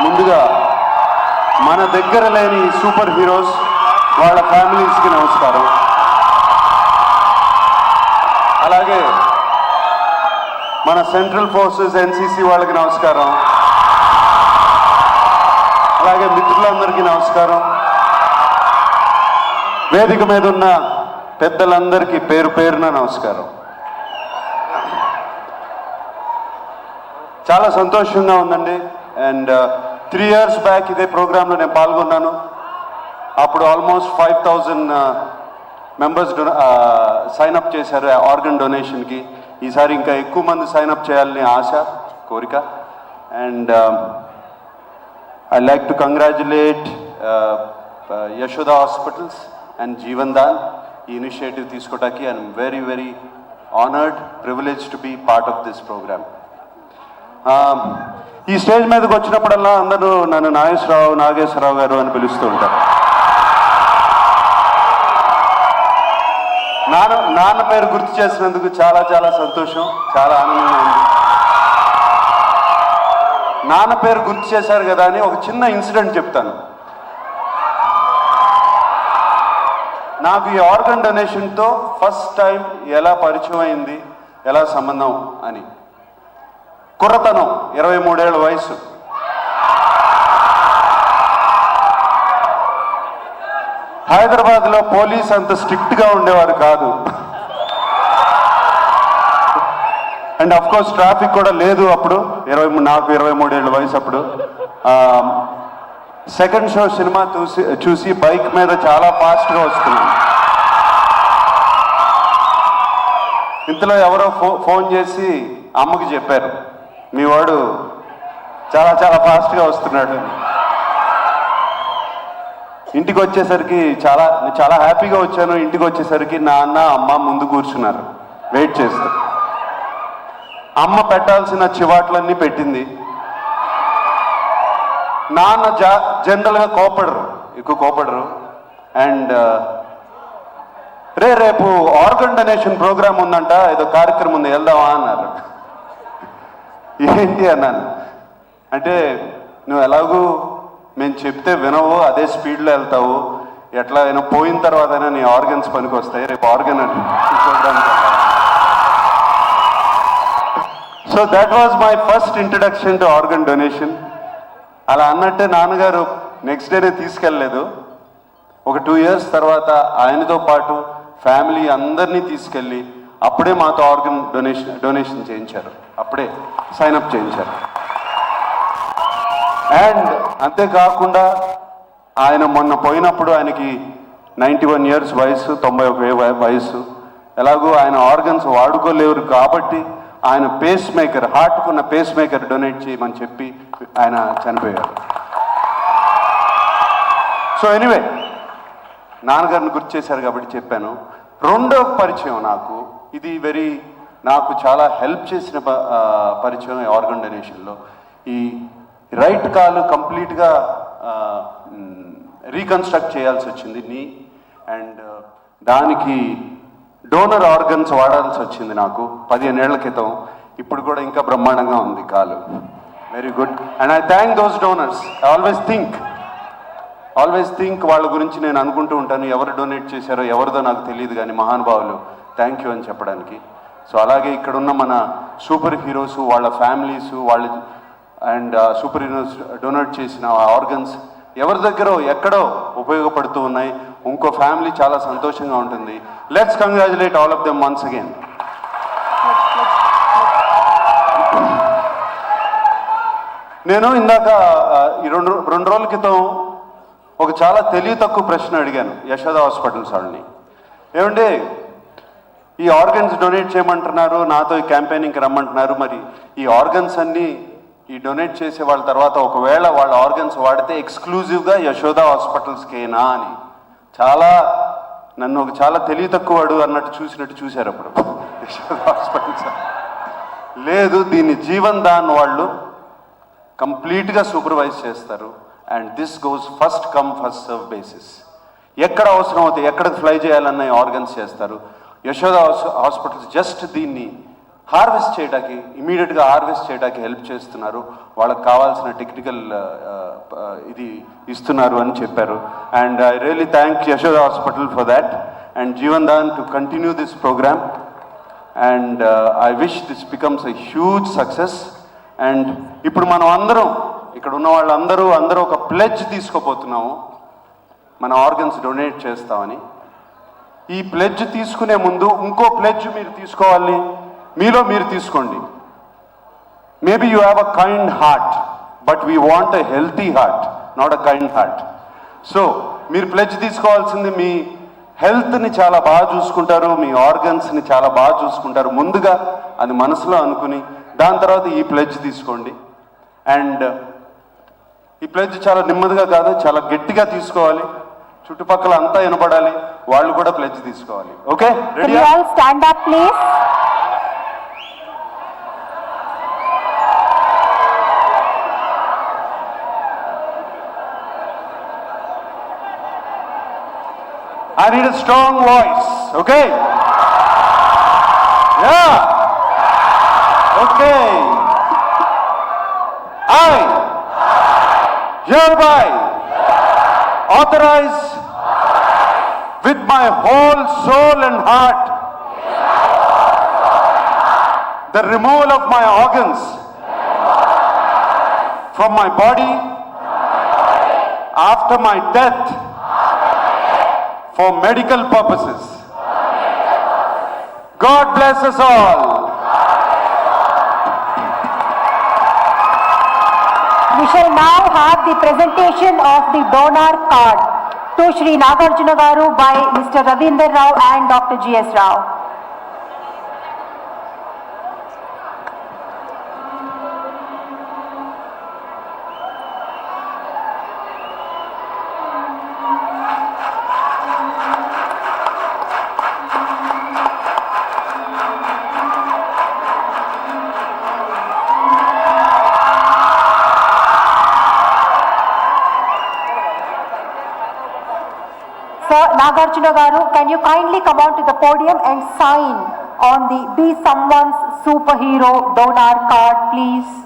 Speaker 4: ముందుగా మన దగ్గర లేని super heroes వాళ్ళ ఫ్యామిలీస్కి నమస్కారం. అలాగే మన సెంట్రల్ ఫోర్సెస్ ఎన్సీసీ వాళ్ళకి నమస్కారం. అలాగే మిత్రులందరికీ నమస్కారం. వేదిక మీద ఉన్న పెద్దలందరికీ పేరు పేరున నమస్కారం. చాలా సంతోషంగా ఉందండి. అండ్ 3 years బ్యాక్ ఇదే ప్రోగ్రాంలో నేను పాల్గొన్నాను. అప్పుడు ఆల్మోస్ట్ 5,000 మెంబర్స్ సైన్అప్ చేశారు ఆర్గన్ డొనేషన్కి. ఈసారి ఇంకా ఎక్కువ మంది సైన్అప్ చేయాలని ఆశ, కోరిక. And I like to congratulate Yashoda hospitals and Jeevandan ఈ ఇనిషియేటివ్ తీసుకోవడానికి. I'm very very honoured, privilege to be part of this programme. ఈ స్టేజ్ మీదకి వచ్చినప్పుడల్లా అందరూ నన్ను నాగేశ్వరరావు గారు అని పిలుస్తూ ఉంటారు. నాన్న పేరు గుర్తు చేసినందుకు చాలా చాలా సంతోషం, చాలా ఆనందంగా ఉంది. నాన్న పేరు గుర్తు చేశారు కదా అని ఒక చిన్న ఇన్సిడెంట్ చెప్తాను. నాకు ఈ ఆర్గన్ డొనేషన్తో ఫస్ట్ టైం ఎలా పరిచయం అయింది, ఎలా సంబంధం అని. కుర్రతనం, 23 ఏళ్ళ వయసు. హైదరాబాద్లో పోలీస్ అంత స్ట్రిక్ట్గా ఉండేవారు కాదు. అండ్ అఫ్ కోర్స్ ట్రాఫిక్ కూడా లేదు అప్పుడు. నాకు 23 ఏళ్ళ వయసు అప్పుడు. సెకండ్ షో సినిమా చూసి బైక్ మీద చాలా ఫాస్ట్గా వస్తున్నాను. ఇంతలో ఎవరో ఫోన్ చేసి అమ్మకి చెప్పారు, మీ వాడు చాలా చాలా ఫాస్ట్గా వస్తున్నాడు. ఇంటికి వచ్చేసరికి చాలా హ్యాపీగా వచ్చాను. ఇంటికి వచ్చేసరికి నాన్న అమ్మ ముందు కూర్చున్నారు వెయిట్ చేస్తూ. అమ్మ పెట్టాల్సిన చివాట్లన్నీ పెట్టింది. నాన్న జనరల్గా ఎక్కువ కోపడరు. అండ్ రేపు ఆర్గన్ డొనేషన్ ప్రోగ్రామ్ ఉందంట, ఏదో కార్యక్రమం ఉంది, వెళ్దామా అన్నారు. ఏంటి అన్నాను. అంటే నువ్వు ఎలాగూ మేము చెప్తే వినవు, అదే స్పీడ్లో వెళ్తావు, ఎట్లా అయినా పోయిన తర్వాత అయినా నీ ఆర్గన్స్ పనికి వస్తాయి, రేపు ఆర్గన్ అని programme. So that was my first introduction to organ donation. అలా అన్నట్టే నాన్నగారు నెక్స్ట్ డేనే తీసుకెళ్ళలేదు. ఒక 2 years తర్వాత ఆయనతో పాటు ఫ్యామిలీ అందరినీ తీసుకెళ్ళి అప్పుడే మాతో ఆర్గన్ డొనేషన్ చేయించారు, అప్పుడే సైన్అప్ చేయించారు. అండ్ అంతేకాకుండా ఆయన మొన్న పోయినప్పుడు ఆయనకి 91 years వయసు, 91 వయసు. ఎలాగో ఆయన ఆర్గన్స్ వాడుకోలేరు కాబట్టి ఆయన పేస్ మేకర్, హార్ట్కున్న పేస్ మేకర్ డొనేట్ చేయమని చెప్పి ఆయన చనిపోయారు. సో ఎనీవే, నాన్నగారిని గుర్తు చేశారు కాబట్టి చెప్పాను. రెండో పరిచయం నాకు చాలా హెల్ప్ చేసిన పరిచయం ఆర్గన్ డొనేషన్లో. ఈ రైట్ కాలు కంప్లీట్గా రీకన్స్ట్రక్ట్ చేయాల్సి వచ్చింది నీ. అండ్ దానికి డోనర్ ఆర్గన్స్ వాడాల్సి వచ్చింది నాకు 15 ఏళ్ల క్రితం. ఇప్పుడు కూడా ఇంకా బ్రహ్మాండంగా ఉంది కాలు. Very good. And I thank those donors. I always think వాళ్ళ గురించి నేను అనుకుంటూ ఉంటాను, ఎవరు డొనేట్ చేశారో ఎవరిదో నాకు తెలియదు, కానీ మహానుభావులు థ్యాంక్ యూ అని చెప్పడానికి. సో అలాగే ఇక్కడున్న మన సూపర్ హీరోస్, వాళ్ళ ఫ్యామిలీస్, వాళ్ళు అండ్ సూపర్ హీరోస్ డొనేట్ చేసిన ఆర్గన్స్ ఎవరి దగ్గరో ఎక్కడో ఉపయోగపడుతూ ఉన్నాయి. ఇంకో ఫ్యామిలీ చాలా సంతోషంగా ఉంటుంది. Let's congratulate all of them once again. నేను ఇందాక ఈ రెండు రోజుల క్రితం ఒక చాలా తెలివి తక్కువ ప్రశ్న అడిగాను యశోద హాస్పిటల్స్ వాళ్ళని. ఏమంటే ఈ ఆర్గన్స్ డొనేట్ చేయమంటున్నారు, నాతో ఈ క్యాంపెయినింగ్కి రమ్మంటున్నారు, మరి ఈ ఆర్గన్స్ అన్నీ ఈ డొనేట్ చేసే వాళ్ళ తర్వాత ఒకవేళ వాళ్ళ ఆర్గన్స్ వాడితే ఎక్స్క్లూజివ్గా యశోద హాస్పిటల్స్కేనా అని నన్ను చాలా తెలివి తక్కువడు అన్నట్టు చూశారు అప్పుడు యశోద హాస్పిటల్స్. లేదు, దీన్ని జీవన్దాన్ వాళ్ళు కంప్లీట్గా సూపర్వైజ్ చేస్తారు. And this goes first come first serve basis. ఎక్కడ అవసరం అవుతాయి, ఎక్కడికి ఫ్లై చేయాలన్న ఆర్గన్స్ చేస్తారు. యశోద హాస్పిటల్స్ జస్ట్ దీన్ని హార్వెస్ట్ చేయడానికి, ఇమీడియట్గా హార్వెస్ట్ చేయడానికి హెల్ప్ చేస్తున్నారు. వాళ్ళకి కావాల్సిన టెక్నికల్ ఇది ఇస్తున్నారు అని చెప్పారు. And I really thank Yashoda hospital for that and Jeevandan to continue this programme. And I wish this becomes a huge success. And ఇప్పుడు మనం అందరం ఇక్కడ ఉన్న వాళ్ళందరూ ఒక ప్లెడ్జ్ తీసుకోబోతున్నాము, మన ఆర్గన్స్ డొనేట్ చేస్తామని. ఈ ప్లెడ్జ్ తీసుకునే ముందు ఇంకో ప్లెడ్జ్ మీరు తీసుకోవాలి, మీలో మీరు తీసుకోండి. Maybe you have a kind heart, but we want a healthy heart, not a kind heart. So మీరు ప్లెడ్జ్ తీసుకోవాల్సింది, మీ హెల్త్ని చాలా బాగా చూసుకుంటారు, మీ ఆర్గన్స్ని చాలా బాగా చూసుకుంటారు. ముందుగా అది మనసులో అనుకుని దాని తర్వాత ఈ ప్లెడ్జ్ తీసుకోండి. అండ్ ఈ ప్లెడ్జ్ చాలా నెమ్మదిగా కాదు, చాలా గట్టిగా తీసుకోవాలి. చుట్టుపక్కల అంతా వినపడాలి, వాళ్ళు కూడా ప్లెడ్జ్ తీసుకోవాలి. Okay, ready?
Speaker 3: Stand up please.
Speaker 4: I need a strong voice, okay? Yeah. Okay. I hereby authorize with my my whole soul and heart. The removal of my organs from my body after my death for medical purposes. God bless us all.
Speaker 3: We shall now have the presentation of the donor card to Shri Nagarjuna Garu by Mr. Ravindra Rao and Dr. G.S. Rao. Sir Nagarjuna Garu, can you kindly come on to the podium and sign on the Be Someone's Superhero donor card, please?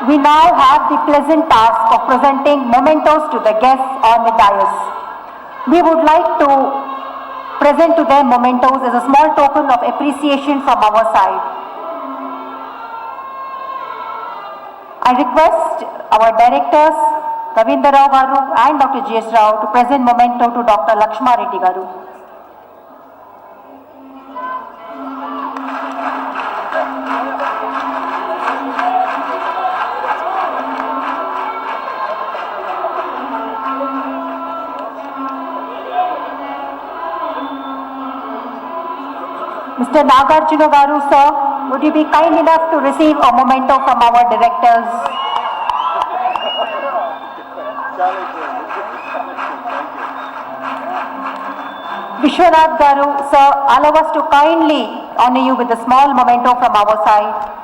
Speaker 3: We now have the pleasant task of presenting mementos to the guests on the dais. We would like to present to them mementos as a small token of appreciation from our side. I request our directors, Ravindra Rao Garu and Dr. G.S. Rao to present memento to Dr. Lakshma Reddy Garu. Mr. Nagarjuna Garu, sir, would you be kind enough to receive a memento from our directors? Vishwanath Garu, sir, allow us to kindly honor you with a small memento from our side.